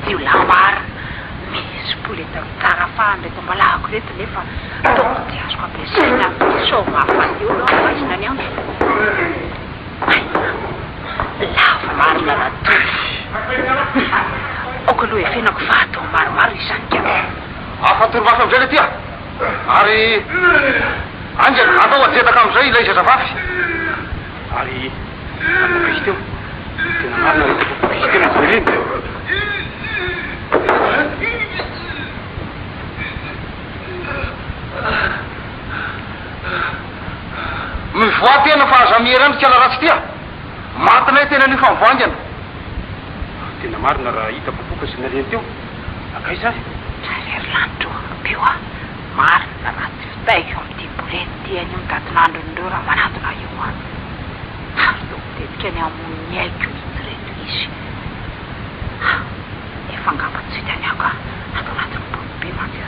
tio lamara misy poleta tsara fandraka malako reto nefa toko ty azoko ampiasaina somafaty olo afaisina ny andro lava marina ratory oko aloha efenako vato maromaro isanka afatorovafa amizay le tya ary angely atao ajetaka amizay ilay izy azavafy ary izy teo tena marina izy tena zereny mivoa tena fa azamiery any kala ratsy tya matinay tena ny famivoangana tena marina raha hita popoka sy nareny teo akay zay rarery lanitro beo a marina raha tsy fitaiko amity bolety ty any mitatinandronindreo raha manatona io a ary tokotetika ny amony aiko izy reto izy efa ngamba tsy hitany ako a atao anatiny bobe mantsy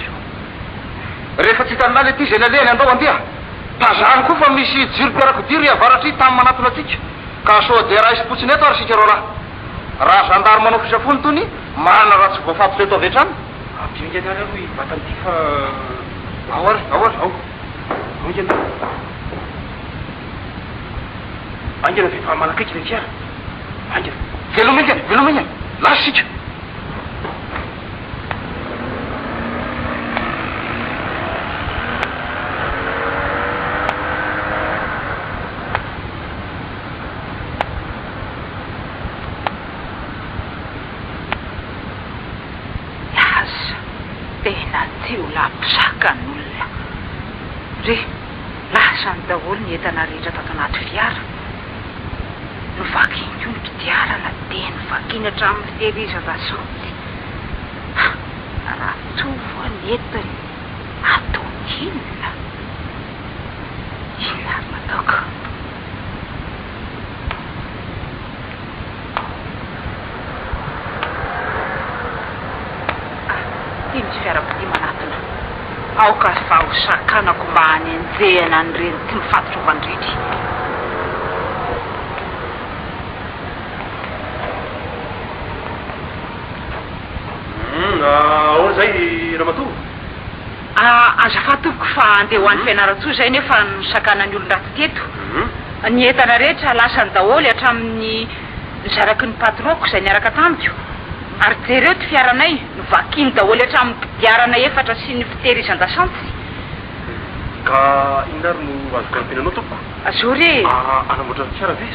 rehefa tsy hitanina le ty zay naleny andao andia tazany koa fa misy jiro mpiarakodiro avaratry tamin'ny manatona atsika ka so de raha isy-potsiny eto ary sika reo raha zandary manao fisafony tony marina raha tsy voafato leto avy etrany ampiangana aloha ivatanyty fa ao ao angena angena fefa manakaiky le fiara angena velomingana lasy sika sakan'olona re lasany daholo ny entana rehetra tato anaty fiara novakiny ko ny mpidiarana de novakiny hatramin'ny fitehirizana soty raha tovo ny entiny atao inona ary mataoko ty misy fiarakodia manatona aoka fa ho sakanako mba any anjehana ny reny ty mifatotra ovandrety ahoana zay ramatoa azafatoko fa andeha ho an'ny fianaratsoa zay nefa no sakanany olon-draty teto ny entana rehetra lasany daholo hatramin'ny nizaraky ny patronko zay niaraka tamiko ary jereo ty fiaranay novakiny daholo hatramin'ny mpidiarana efatra sy ny fitehirizan-dasantsy ka inary no azoka ny tenanao toko azao re anamboatra ny fiara ve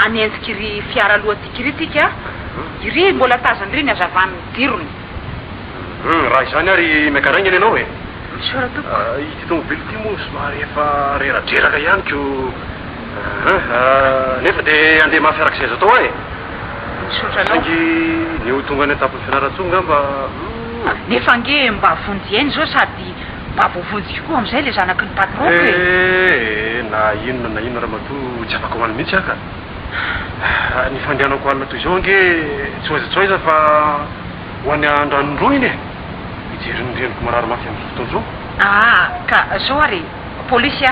anenjikiry fiara aloha tikiritika iry mbola tazany ry ny azavan'ny dirony raha izany ary miakaraingany ianao e sora toko ity tomobily ty moa somary efa reradreraka ihanyko nefa de andeha mahafiarak'izay azo atao ahy sangy ny ho tonga ny atapin'ny fianaratsonga mba nefa nge mba vonjy zao sady mba voavonjy koa amizay le zanaky ny patron na inona ramatoa tsy afaka hoany mihitsy aka ny fandehanako alina toy izao nge tsoaiza fa ho any andranondroa iny e ijeriny reniko marary mafy amin'ny fotoana zao ka zao ary polisy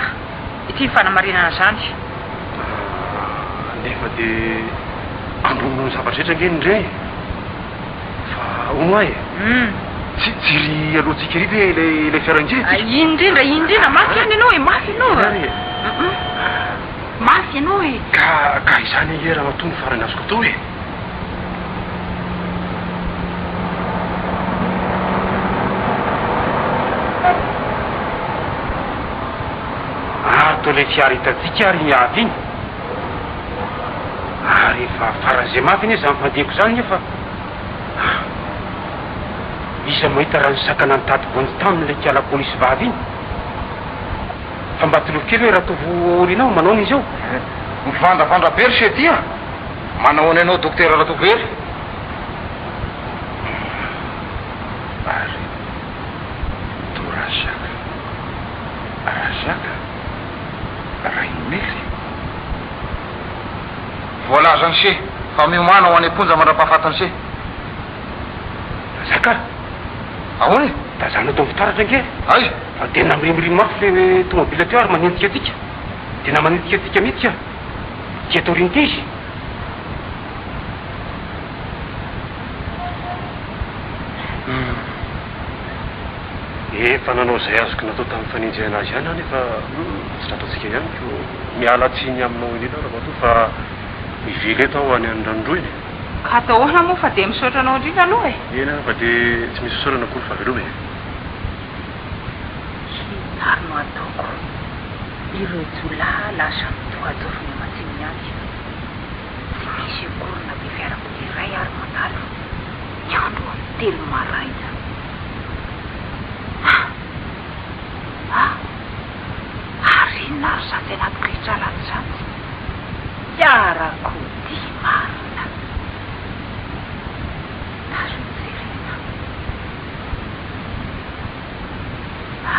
ity mifanamarinana zany nefa de androno zavatra rehetra nge nyreny fa ono ahy tsy jiry alohantsika rity le fiaranjety indrindra mafy any ianao e mafy ianao mafy ianao e ka izany e raha matonny farany azoko atao e le fiara hitatsika ary miavy iny ary efa faran'izay mafy iny zany fandehako zany efa iza mahita raha ny sakana nitady voany tamin'ilay kiala polisy vavy iny fa mba tolovo kely hoe raha tovorinao manao n'izy eo mivandravandra bery se dia manao any anao dokotera ratovery ary torasaka razaka raha inely voalazany se fa miomana ho any amponja mandra-pahafatany se zaka ahoany da zany atao fitaratra nke ay fa tena mirimoriny mafy le tomobila teo ary manentika atika tena manentika atika mihitsy ka ty atao riny tezy efa nanao zay azoko natao tamin'ny faninjana azy ihany nefa tsy tratatsika ihany ko mialatsiny aminao indrindra raha mato fa mively eto aho any andrandroiny ka ataoana moa fa dia misaotra anao indrindra aloha e ena fa dia tsy misy saorana akory fa veloma e hinarino ataoko ireo jola lasa mitohajofony amatsininy azy tsy misy korona be fiarakodia iray ary mandalo ny andro amin'ny telo maraina arina ry satsy anaty rehetra laty satsy fiarakodia marina tazojerena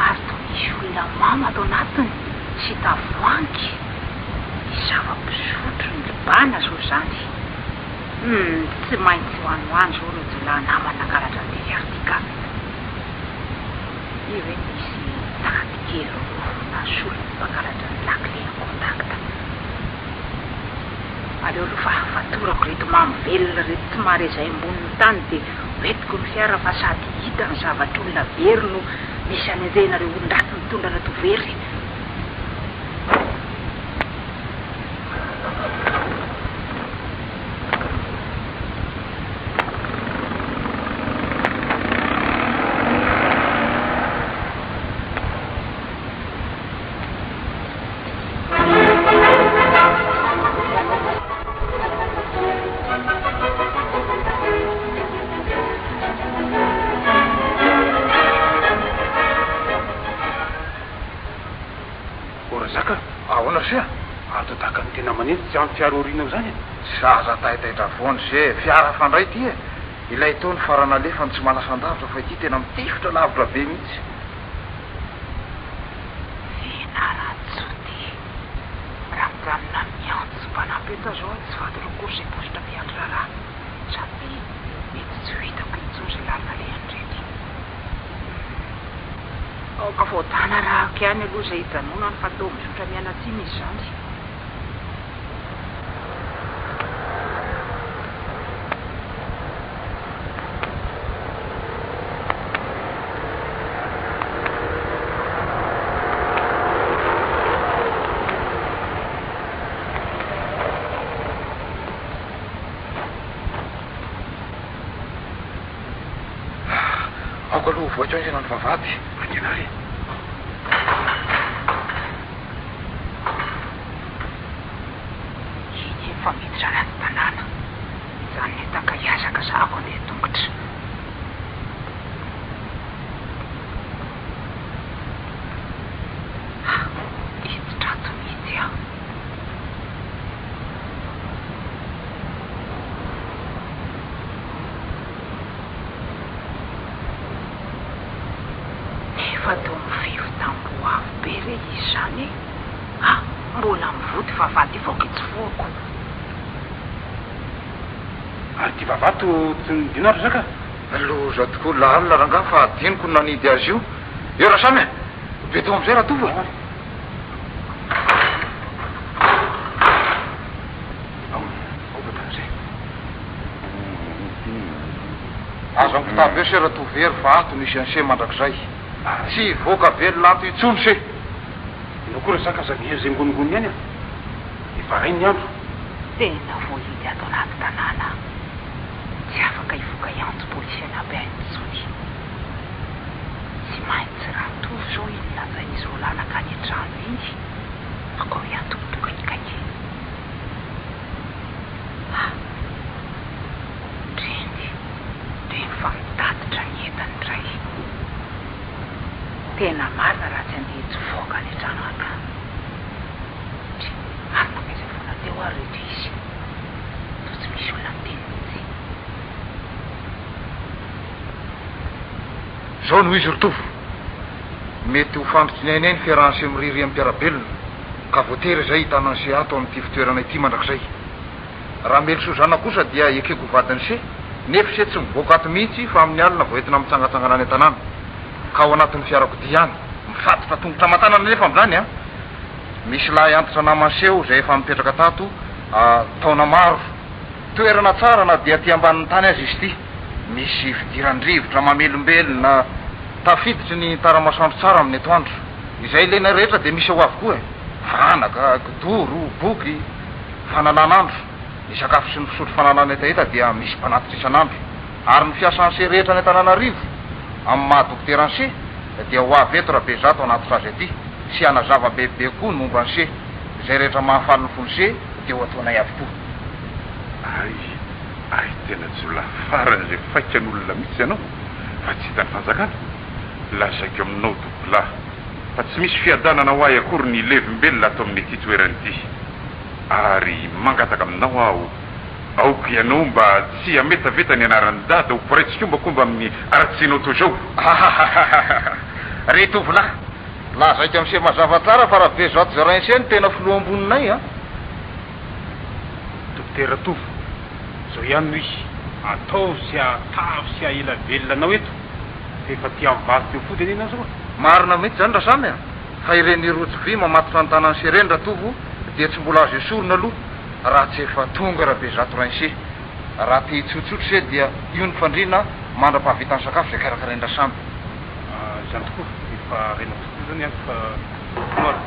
ary to misy olona mama ato anatiny sy tavoangy ny zava-pisotro ny libana zao zany tsy maintsy hoanohany zao reo jola namana nangalatra ny tefiartika io hoe misy tady kely na solo mpangalatra ny lakile ny kontakta aleo aloha fa fatorako reto mamivelona reto tsy mare zay amboniny tany dia hoetiko ny fiara fa sady hita ny zavatr'olona very no misy anenjenareo olondraty mitondra ratovery tsy amin'ny fiara orinao zany zaza taitaitra voany ze fiara fandray ty e ilay tony farana alefa ny tsy manasandavitra fa ity tena mitifitra lavitra be mihitsy finaratsody raha mijanona miantso mpanapeta zao tsy fatorokory zay positra miatra raha sady mety tsy ho hitako intsony zay lalina le andrety aoka voatana rahako ihany aloha zay hijanona ny fatao misotra mianatsiny izy zany voatra ny ny vavady mangenary iny efa miditra anaty tanàna zany netaka hiazaka zako andeha tongotra hiditra to mihitsy aho fatao mifiro tambo avo be re izy zany mbola mivody vavady voaka tsy voako ary ty vavato tsy nidinaro zaka loza tokoa lalina ranga fa adiniko nanidy azy io eo raha samy beto amizay raha tovo azo aminy kitavy eo se raha tovery fa ato misy anse mandrakizay tsy voaka vely lato itsony se ino koa raha zaka zavia zay ngoningony ihany a efa ray ny andro tena voahidy ato anaty tanàna tsy afaka hivoaka iantso polisy anaby aintsony tsy maintsy raha tovy zao iny lazay izy olana ka ny trano iny tena marina raha tsy andeha tsy voaka ny trano an-trano marina mizay foana teo ary rehetra izy to tsy misy olona mitenitsy zao no izy rotovo mety ho fandrotsinainay ny fiarahanse miriry amin'ny mpiarabelona ka voatery zay hitanany se ato amin'ity fitoerana ity mandrakizay raha melosozana kosa dia ekeko vadiny se nefa se tsy mivoaka ato mihitsy fa amin'ny alina voentina mitsangatsangana any an-tanàna ka ao anatin'ny fiarakodia ihany mifatotra tongotra aman-tanana nefa amin'izany a misy lahy antitra namanseho zay efa mipetraka tato taona maro toerana tsara na dia ty ambanin'ny tany azy izy ty misy fidiran-drivotra mamelombelona tafiditry ny taramasoandro tsara amin'ny atoandro izay lena rehetra dia misy ao avokoa vanaka godoro boky fanalan'andro ny sakafo sy ny fisotro fanalana etaeta dia misy mpanatitra isan'andro ary ny fiasanse rehetra ny Antananarivo amin'ny maha dokteranse dia ho avy eto raha be zato anatitra azy aty sy anazava bebe koa ny momba anse izay rehetra mahafaly ny fonse dia ho ataonay avokoa ay tena tsy ola farany zay faikan'olona mihitsy ianao fa tsy hitany fanjakana lazaiko aminao dobolahy fa tsy misy fiadanana ho ay akory ny levimbelona ato amin'ny ity toeranyity ary mangataka aminao aho aoko ianao mba tsy ametaveta ny anaran'ny dada ho poraitsikombako mba amin'ny aratsinao to zao ry tovolahy lazaiko am'se mazava tsara fa raha be zato zarainse ny tena filoha amboninay a dokotera tovo zao ihany no izy atao sy atavo sy aela velona anao eto efa ty am'valy teo foty anina zao marina mihitsy zany raha samy a fa ireny rotsy vy mamatotra ny tanany se reny raha tovo dia tsy mbola azo esorona aloha raha tsy efa tonga raha be zato rainse raha ty tsotsotro se dia io ny fandrina mandra-pahavitany sakafo zay karakaraindra samy zany tokoa efa renako tokoa zany any fa maro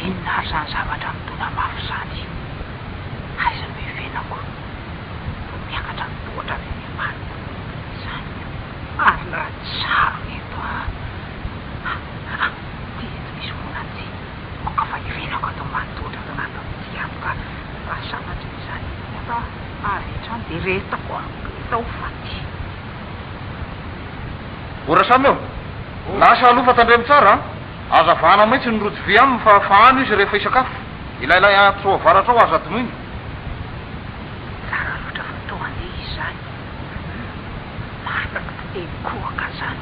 inona ary zany zavatra mitona mafy zany aiza me venako miakatra mipoatra avy ny marina zany ary raha tsaro eto ty eto misy vonantsy moka fa ivenako atao matotra to anatin'ity ato ka raha zavatra izany nefa arehetrany dia retako tao faty ora samy eo lasa aloha fa tandremy tsara azavana mihitsy ny rojo vy aminy fa fahano izy rehefa isakafo ilailay atso avaratra ao aza tonoiny tsara loatra fa tao andeha izy zany marina ekoaka zany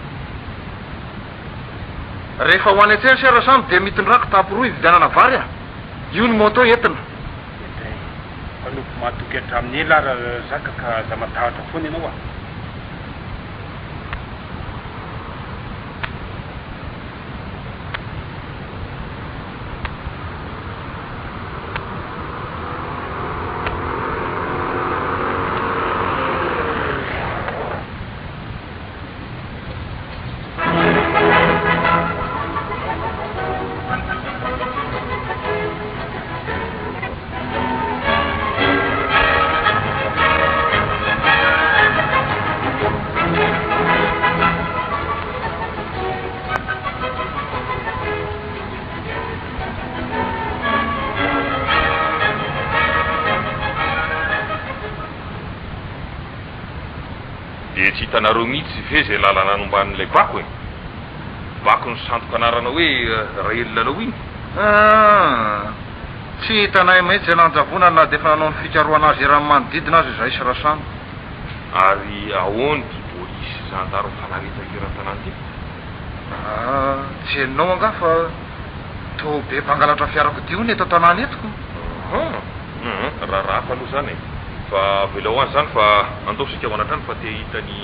rehefa ho any an-tsena sera samy dia mitondrako tamporoa ividianana vary a io ny moto entina fanoko mahatoky hatramin'ny ela raha zaka ka za matahatra foana ianao a tsy hitanareo mihitsy ve zay lalana anomban'ilay bako e bako ny sandoka anarana hoe raely lalao iny tsy hitanay mihitsy zay nanjavona na dia efa nanao ny fikaroana azy raha manodidina azy zay sy rasano ary ahoany ty polisy zandaro fanaretaka eran-tanàny ty tsy heninao anga fa to be mpangalatra fiarakodio ny eto tanàny etiko raha fa aloha zany e fa velao any zany fa andosika ao anatrany fa te hitany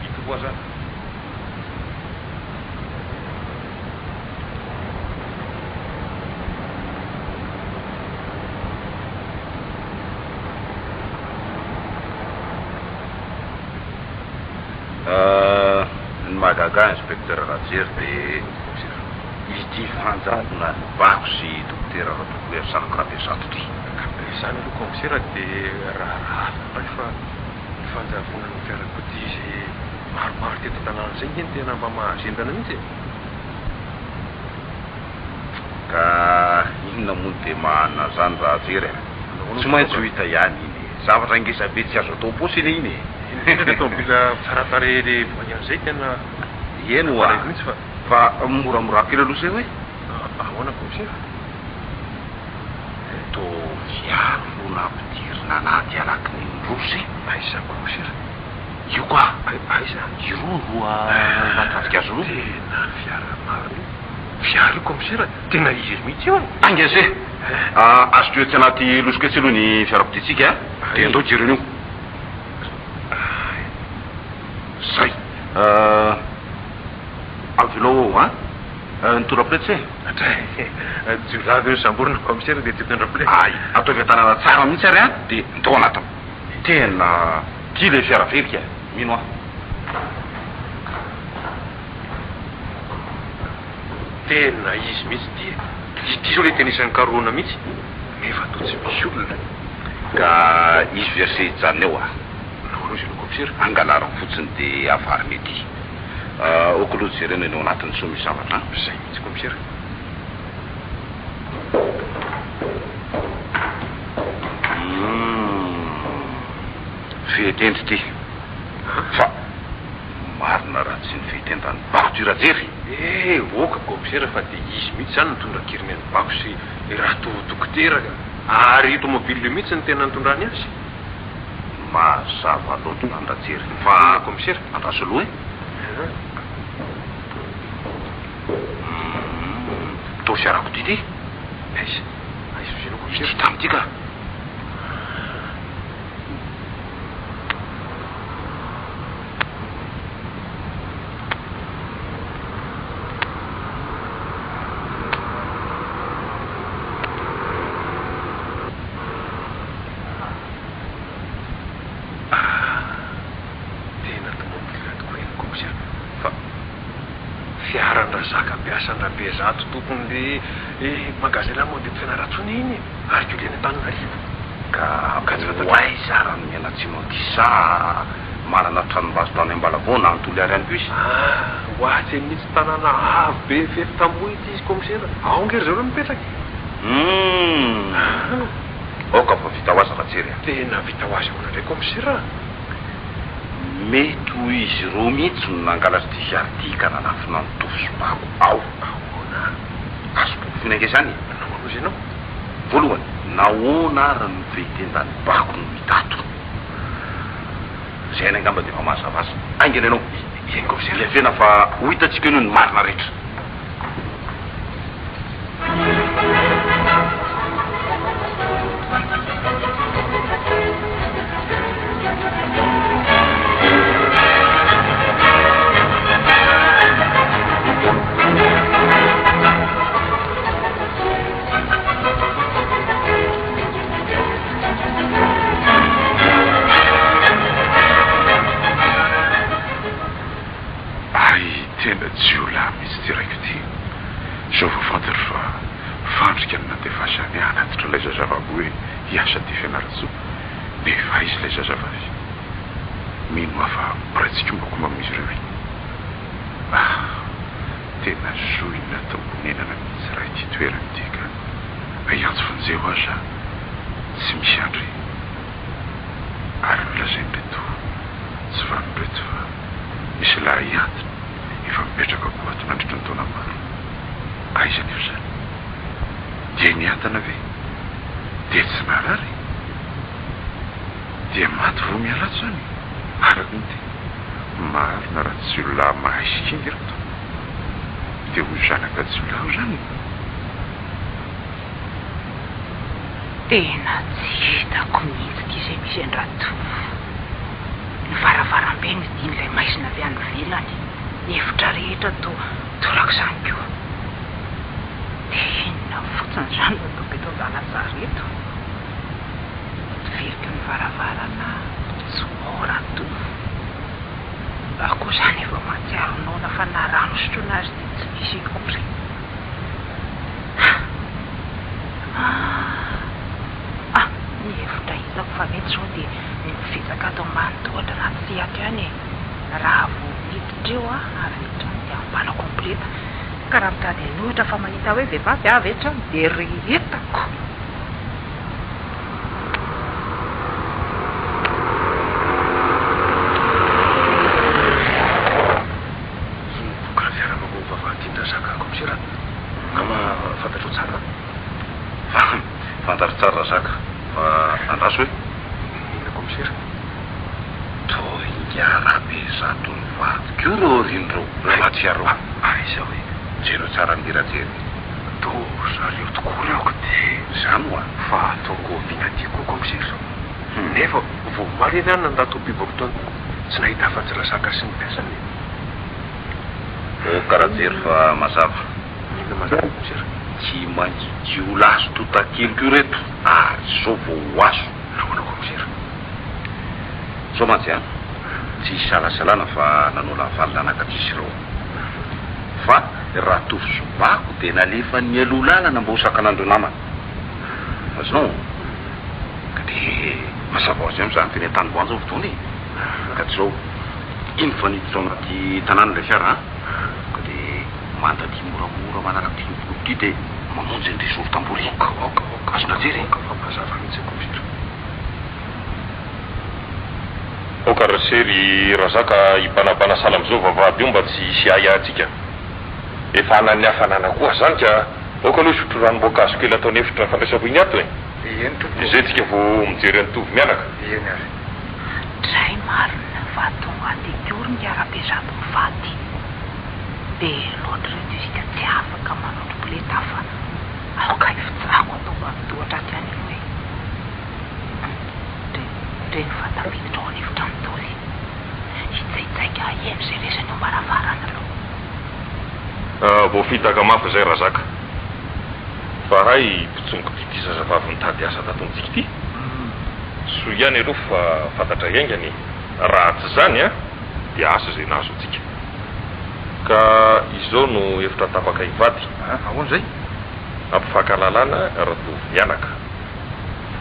hitokoa zany ny magaga inspecteur rajery dia ity fanjavona bako sy dokotera raha toko ersarako raha be satotry zany aloha commissaire dia raha fa ny fanjavona ny fiarakodia zay maromaro teto tanàna zay ny tena mba mahazendana mihitsy ka inona moa dia mahana zany raha jery tsy maintsy ho hita ihany iny zavatra ingesabe tsy azo atao posy iny iny indrindra tomobila tsara tarehy le voagnan'izay tena eno mihitsy fa moramora kely aloha zay hoe ahoana commissaire to fiaro nampidirina anaty alaky ny ndrosy aiza commissaire io koa aiza iro roa matanjika azy roa tena fiara maro fiara io commissaire tena izy mihitsy io anga zay azo toetsy anaty losiketsy aloha ny fiarampititsika de andao jireny io zay avilao a nitora-pletsy jiolave io samborona commissaire de titondra-play ay ataovy an-tanàna tsara mihitsy ary a de ndao anatiny tena tia le fiara verika mino a tena izy mihitsy ty ity zao le tena isan'ny karoana mihitsy nefa to tsy misy olona ka izy verse hijanona eo a nao aloha izy lo commissaire angalarany fotsiny de avary mety oko loha jerena eny ao anatin'ny so misy zavatra zay mihitsy commissaire fehetendry ty fa marina raha tsy ny fehetendany bako ty rajery oka commissaire fa de izy mihitsy zany nitondra kiriny any bako sy raha to dokotera ary tomobile le mihitsy ny tena nitondrany azy mazava loatra zany rajery fa commissaire andraso loha to fiarako ty ty aiza aiza zeno commissaire ty tamity ka be zato tompony le magasin la mode fianaratsony iny ary ko leny tanonarivo ka zara ny mianatsino ty sa manana tranombazo tany ambalavona antoly ary any ko izy hoatsy mihitsy tanàna avo be fefy tamboity izy commissaire aongery zareo mipetraky oka fa vita ho azy rajery tena vita ho azy ona ndray commissaire mety ho izy ro mihitsy no nangalazy ty fiary ty ka nanafina ny tofosobako ao azo tokofinange zany nanao alozy ianao voalohany nahoana ary ny veitendany bako no mitato zay ny angamba de fa mahazavaza aingany anao eny commissaire le fena fa ho hitatsika io ny marina rehetra tena tsy hitako mihitsy ty zay misy andratovo ny varavarambe ny dinylay maisina avy any vilany efitra rehetra torako zany ko de inona fotsiny zany atopeto dalatsara eto veriky ny varavarana tsy mora tovo ako zany efa matsiaronao na fa na rano sotrona azy de tsy misy kory ny hevitra hitako fa mety zao de mifetsaka ato ambanidohatra anaty seatra any raha vo miditra eo ary etrany de ambana kompleta ka raha mitady anohitra fa mahita hoe vehivavy avy etrany de rehetako rabe zato ny vadiko io reo rindreo rahatsiaro aiza hoe jereo tsara ndirajeny to zareo tokoa reoko de zany oa fa ataoko vinadi koko am'zero nefa vo mariny any nandato bibako taony tsy nahita afa-tsy rasaka sy ny piasany karaha-jery fa mazava ina mazava mzero tsy manjijio laso totakeloko io reto ary so vo aso nahoanako amzero so mantsy any tsy salasalana fa nanola valinanaka tsisy reo fa raha tovy sobako de nalefa ny aloha lalana mba hosaka an'andro namana azon ka de mazava azy am'zany teny an-tany boanjao fotoany ka tsy zao iny fa niditra ao anaty tanàna lay fiara a ka de mandaty moramora manaraky ty de mamonjy ny resoro tambory azona jery mazava mihitsy ko mzero okarasery razaka hipanapana sala am'izao vavady io mba tsy hisy ayatsika efa anany hafanana koa zany ka oka aloha sotro ranom-boankazo kely ataony efitra fandraisako iny ato izay tsika vo mijery anytovy mianaka dray marina fa tonga andekory ny arabe zato mivady de loatra reo de sika tsy afaka manotro boleta fa aoka ifitsako ataova midohatra aty any aloha re ny fatabiditra ao anefitra mitoly hitsaitsaika em'zay resany eo maravarana aloha vo fitaka mafy zay razaka fa hay pitsoniko ty zazavavy nitady asa tatontsika ty so ihany aloha fa fantatra iaingany raha tsy zany a de asa zay nahazo atsika ka izao no efitra tapaka hivady ahoana zay ampifankalalana raha tovy mianaka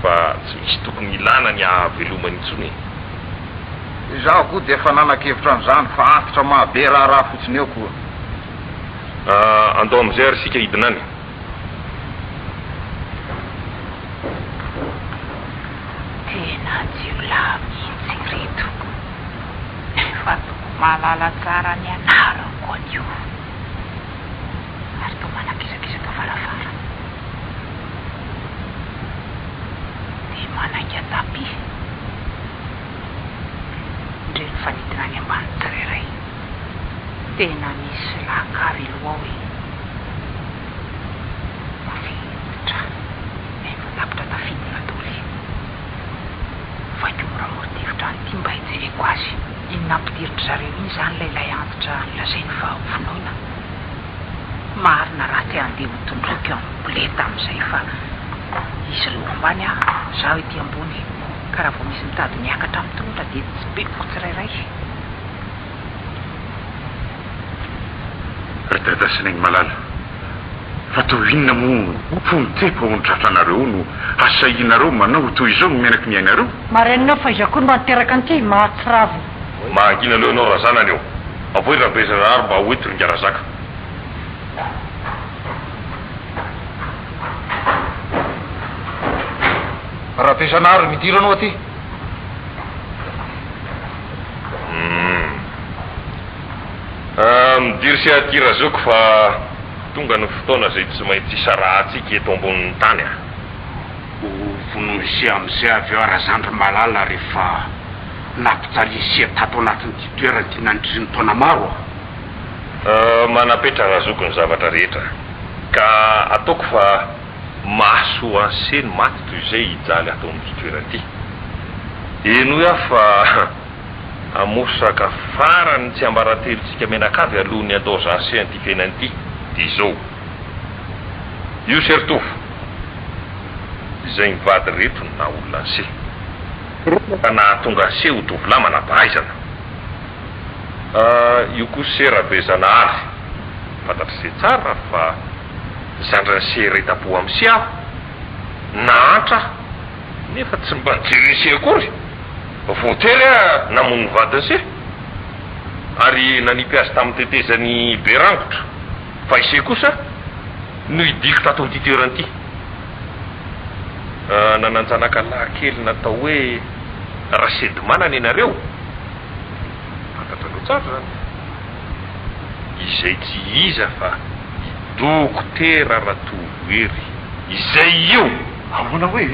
fa tsy misy tokony ilana ny ahavelomany intsony zaho koa de efa nanan-kevitra an'izany fa antitra mahabe raha fotsiny eo koa andao am'izay ary sika hidinany tena jiolay mihitsy reto fa toko mahalala tsara ny anarako an'io ary to manakisakisaka farafara de manaiky atapy ndre ny fanidina any ambany tsirairay tena misy lahakavy loha hoe mafiditra efa tapitra tafidina toly fa komoramorotevitra anyty mba hijereko azy inona ampidiritra zareo iny zany lailay antitra nylazainy fa ofinoina marina raha tsy andeha hotondroky eo amin'ny boleta am'izay fa izy loha ambany a zaho ety ambony ka raha vo misy mitady niakatra amin'ny tongotra de tsy beko tsirairay dada sy nainy malala fa to inona mo fonitepo ao nytratranareo no asainareo manao toy izao mianaky ny ainareo marenina fa iza koa no manteraka an'ity mahatsiravy mahangina leo anao razanany eo avoy rabezanararo mba hoeto ringa razaka rahabesanary midiro anao aty midiry sy aty razoko fa tonga ny fotoana zay tsy maintsy isarahatsika eto ambonin'ny tany a vonoisia am'izay avy eo arazandry malala rehefa nampitsalisia tato anatin'ny ty toerany ty nandririny taona maro manapetra razoko ny zavatra rehetra ka ataoko fa maso anseny maty toy izay hijaly atao amin'ty toerany ty eno ia fa amosaka farany tsy ambaratelotsika menakavy alohany atao zansy an'ty fiainanyity de izao io sertofo izay mivady reto na olona anse ka nahatonga anse ho tovolahy manapahaizana io koa seravezana ary fantatry zay tsara fa zandra ny se retapo am'se aho nahantra nefa tsy mba nijerense akory voatery a namony vadiny se ary nanimpiazy tamin'ny tetezany be rangotra fa ise kosa no hidikotra atao ty toeranyity nananjanaka lahakely natao hoe rasedy manany ianareo fantatranao tsara zany izay tsy iza fa dokotera ratovery izay io ahoana hoe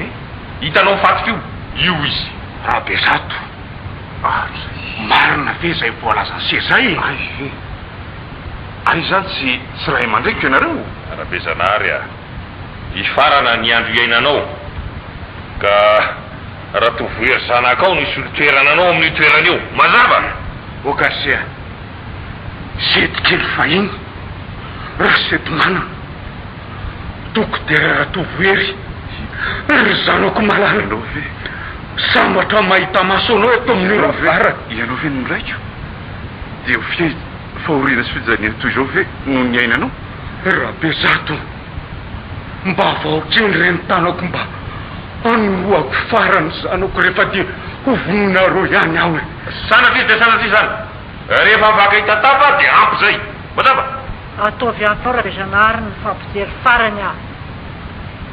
hitanao mifatika io izy raha be zato marina ve zay voalazany se zay ay zany tsy ray aman-dreko ianareo arabe zanahary a ifarana ny andro iainanao ka raha tovohery zanakao no isy olo-toerana anao amin'io toerana io mazava okasia setikely fahiny raha sety manana dokotera raha tovohery ry zanako malala anao ve sambatra mahita maso anao eto amin'ny oravara ianao ve nondraiko dia ofie fahorina sy fijaniana toy izao ve noho ny ainanao raha be zato mba vaotreny reny tanako mba anoako farany zanako rehefa dia hovonona ro ihany aho e sanatry de sanatry zany rehefa afaka hitatapa dia ampy zay mazava ataovy anao raha be zanahary ny fampijery farany ah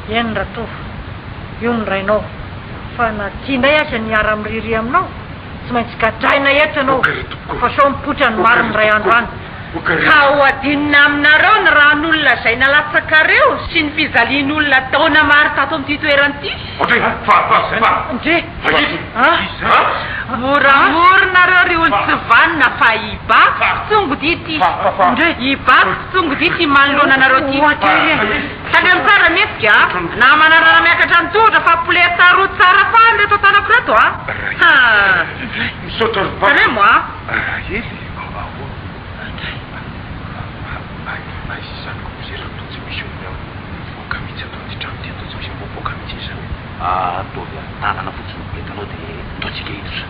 eny ratova io ny rainao fa na tiandray aza niara amiriry aminao tsy maintsy gadraina eto anao fa sao mipotra ny maro ny ray andro any ka ho adinina aminareo ny ran'olona zay nalatsakareo sy ny fizalian'olona taona maro tato amin'ity toeran'ity ndre moramorynareo ry olo tsy vanina fa ibako tsongodity ndre ibako tsongodity manoloana anareo ty tandre mitsara mihetsika na manarana miakatra nitohatra fa poletaro tsara fa nreto tanako reto taremo a ataovy tanana fotsiny poletanao dia ataotsika hiditra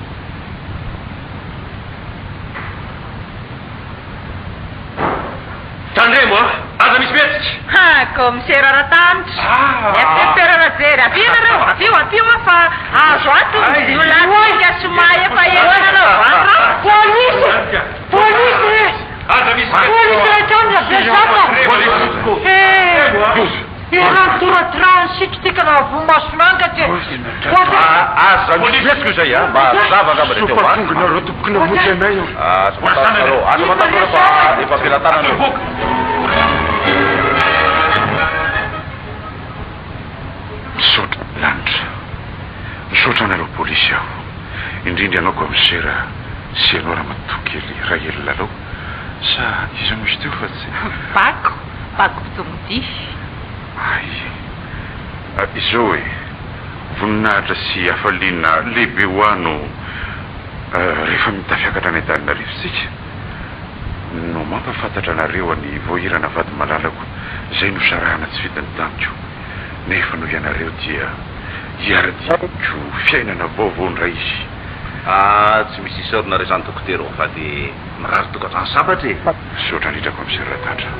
tandremo a aza misy metsika commissaire aratanitra toerana jery avio nareo fa azo ato olatika soma efa enanao polisy aza misy rehetrany besata irantoratrano tika raha vomasonanga ty aza misy metsika zay a mba zavaka mba tongonareo tompokina votsy anay asa matantareo fa efa ampelantananareo misaotra lanitra misaotra anareo polisy aho indrindra anao komisera sy anao raha matokely raha ely lalao sa iza misy teo fa tsy bako pitomody ay izao e voninahitra sy hafaliana lehibe ho ano rehefa mitafiakatra any adalina rivosika no mampafantatra anareo any voahirana vady malalako zay no sarahana tsy vitany tamiko nefa no ianareo dia hiara-diako fiainana vaovao ndray izy tsy misy isorina re zany dokotera fa dia mirary tokatrano sabatra e misaotra anditrako am'seratatra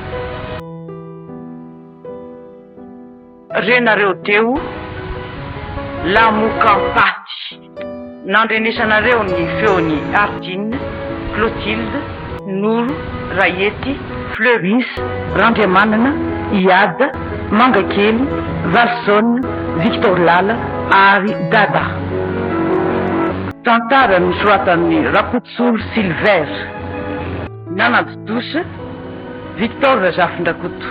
renareo teo lamokampaty nandrenesanareo ny feony Ardine, Clotilde, Noro, Rayety, Fleuris, Randriamanana, Iada, Mangakely, Valsone, Victor Lala ary Dada. Tantara nosoratan'ny Rakotsolo Silver, Nanantodosa, Victor Razafindrakoto,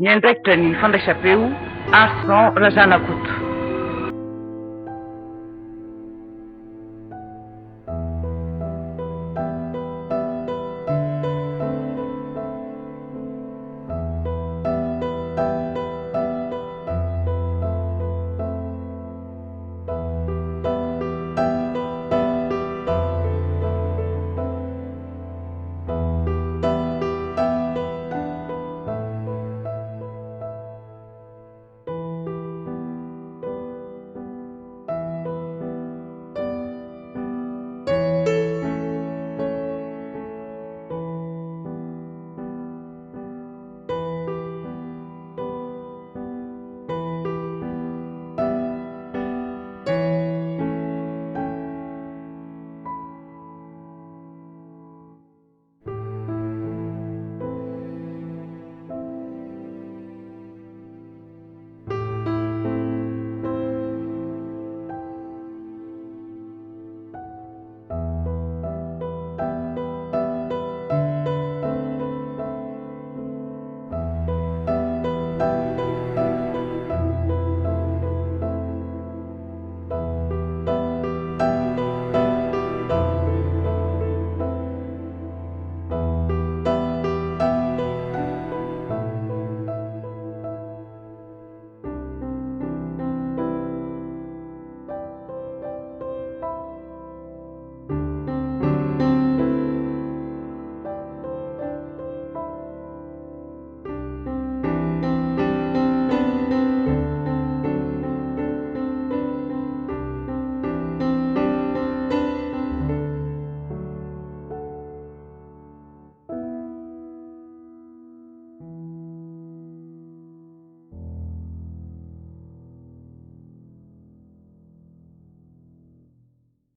ny andraikitra ny fandraisam-peo Arsan Razanakoto.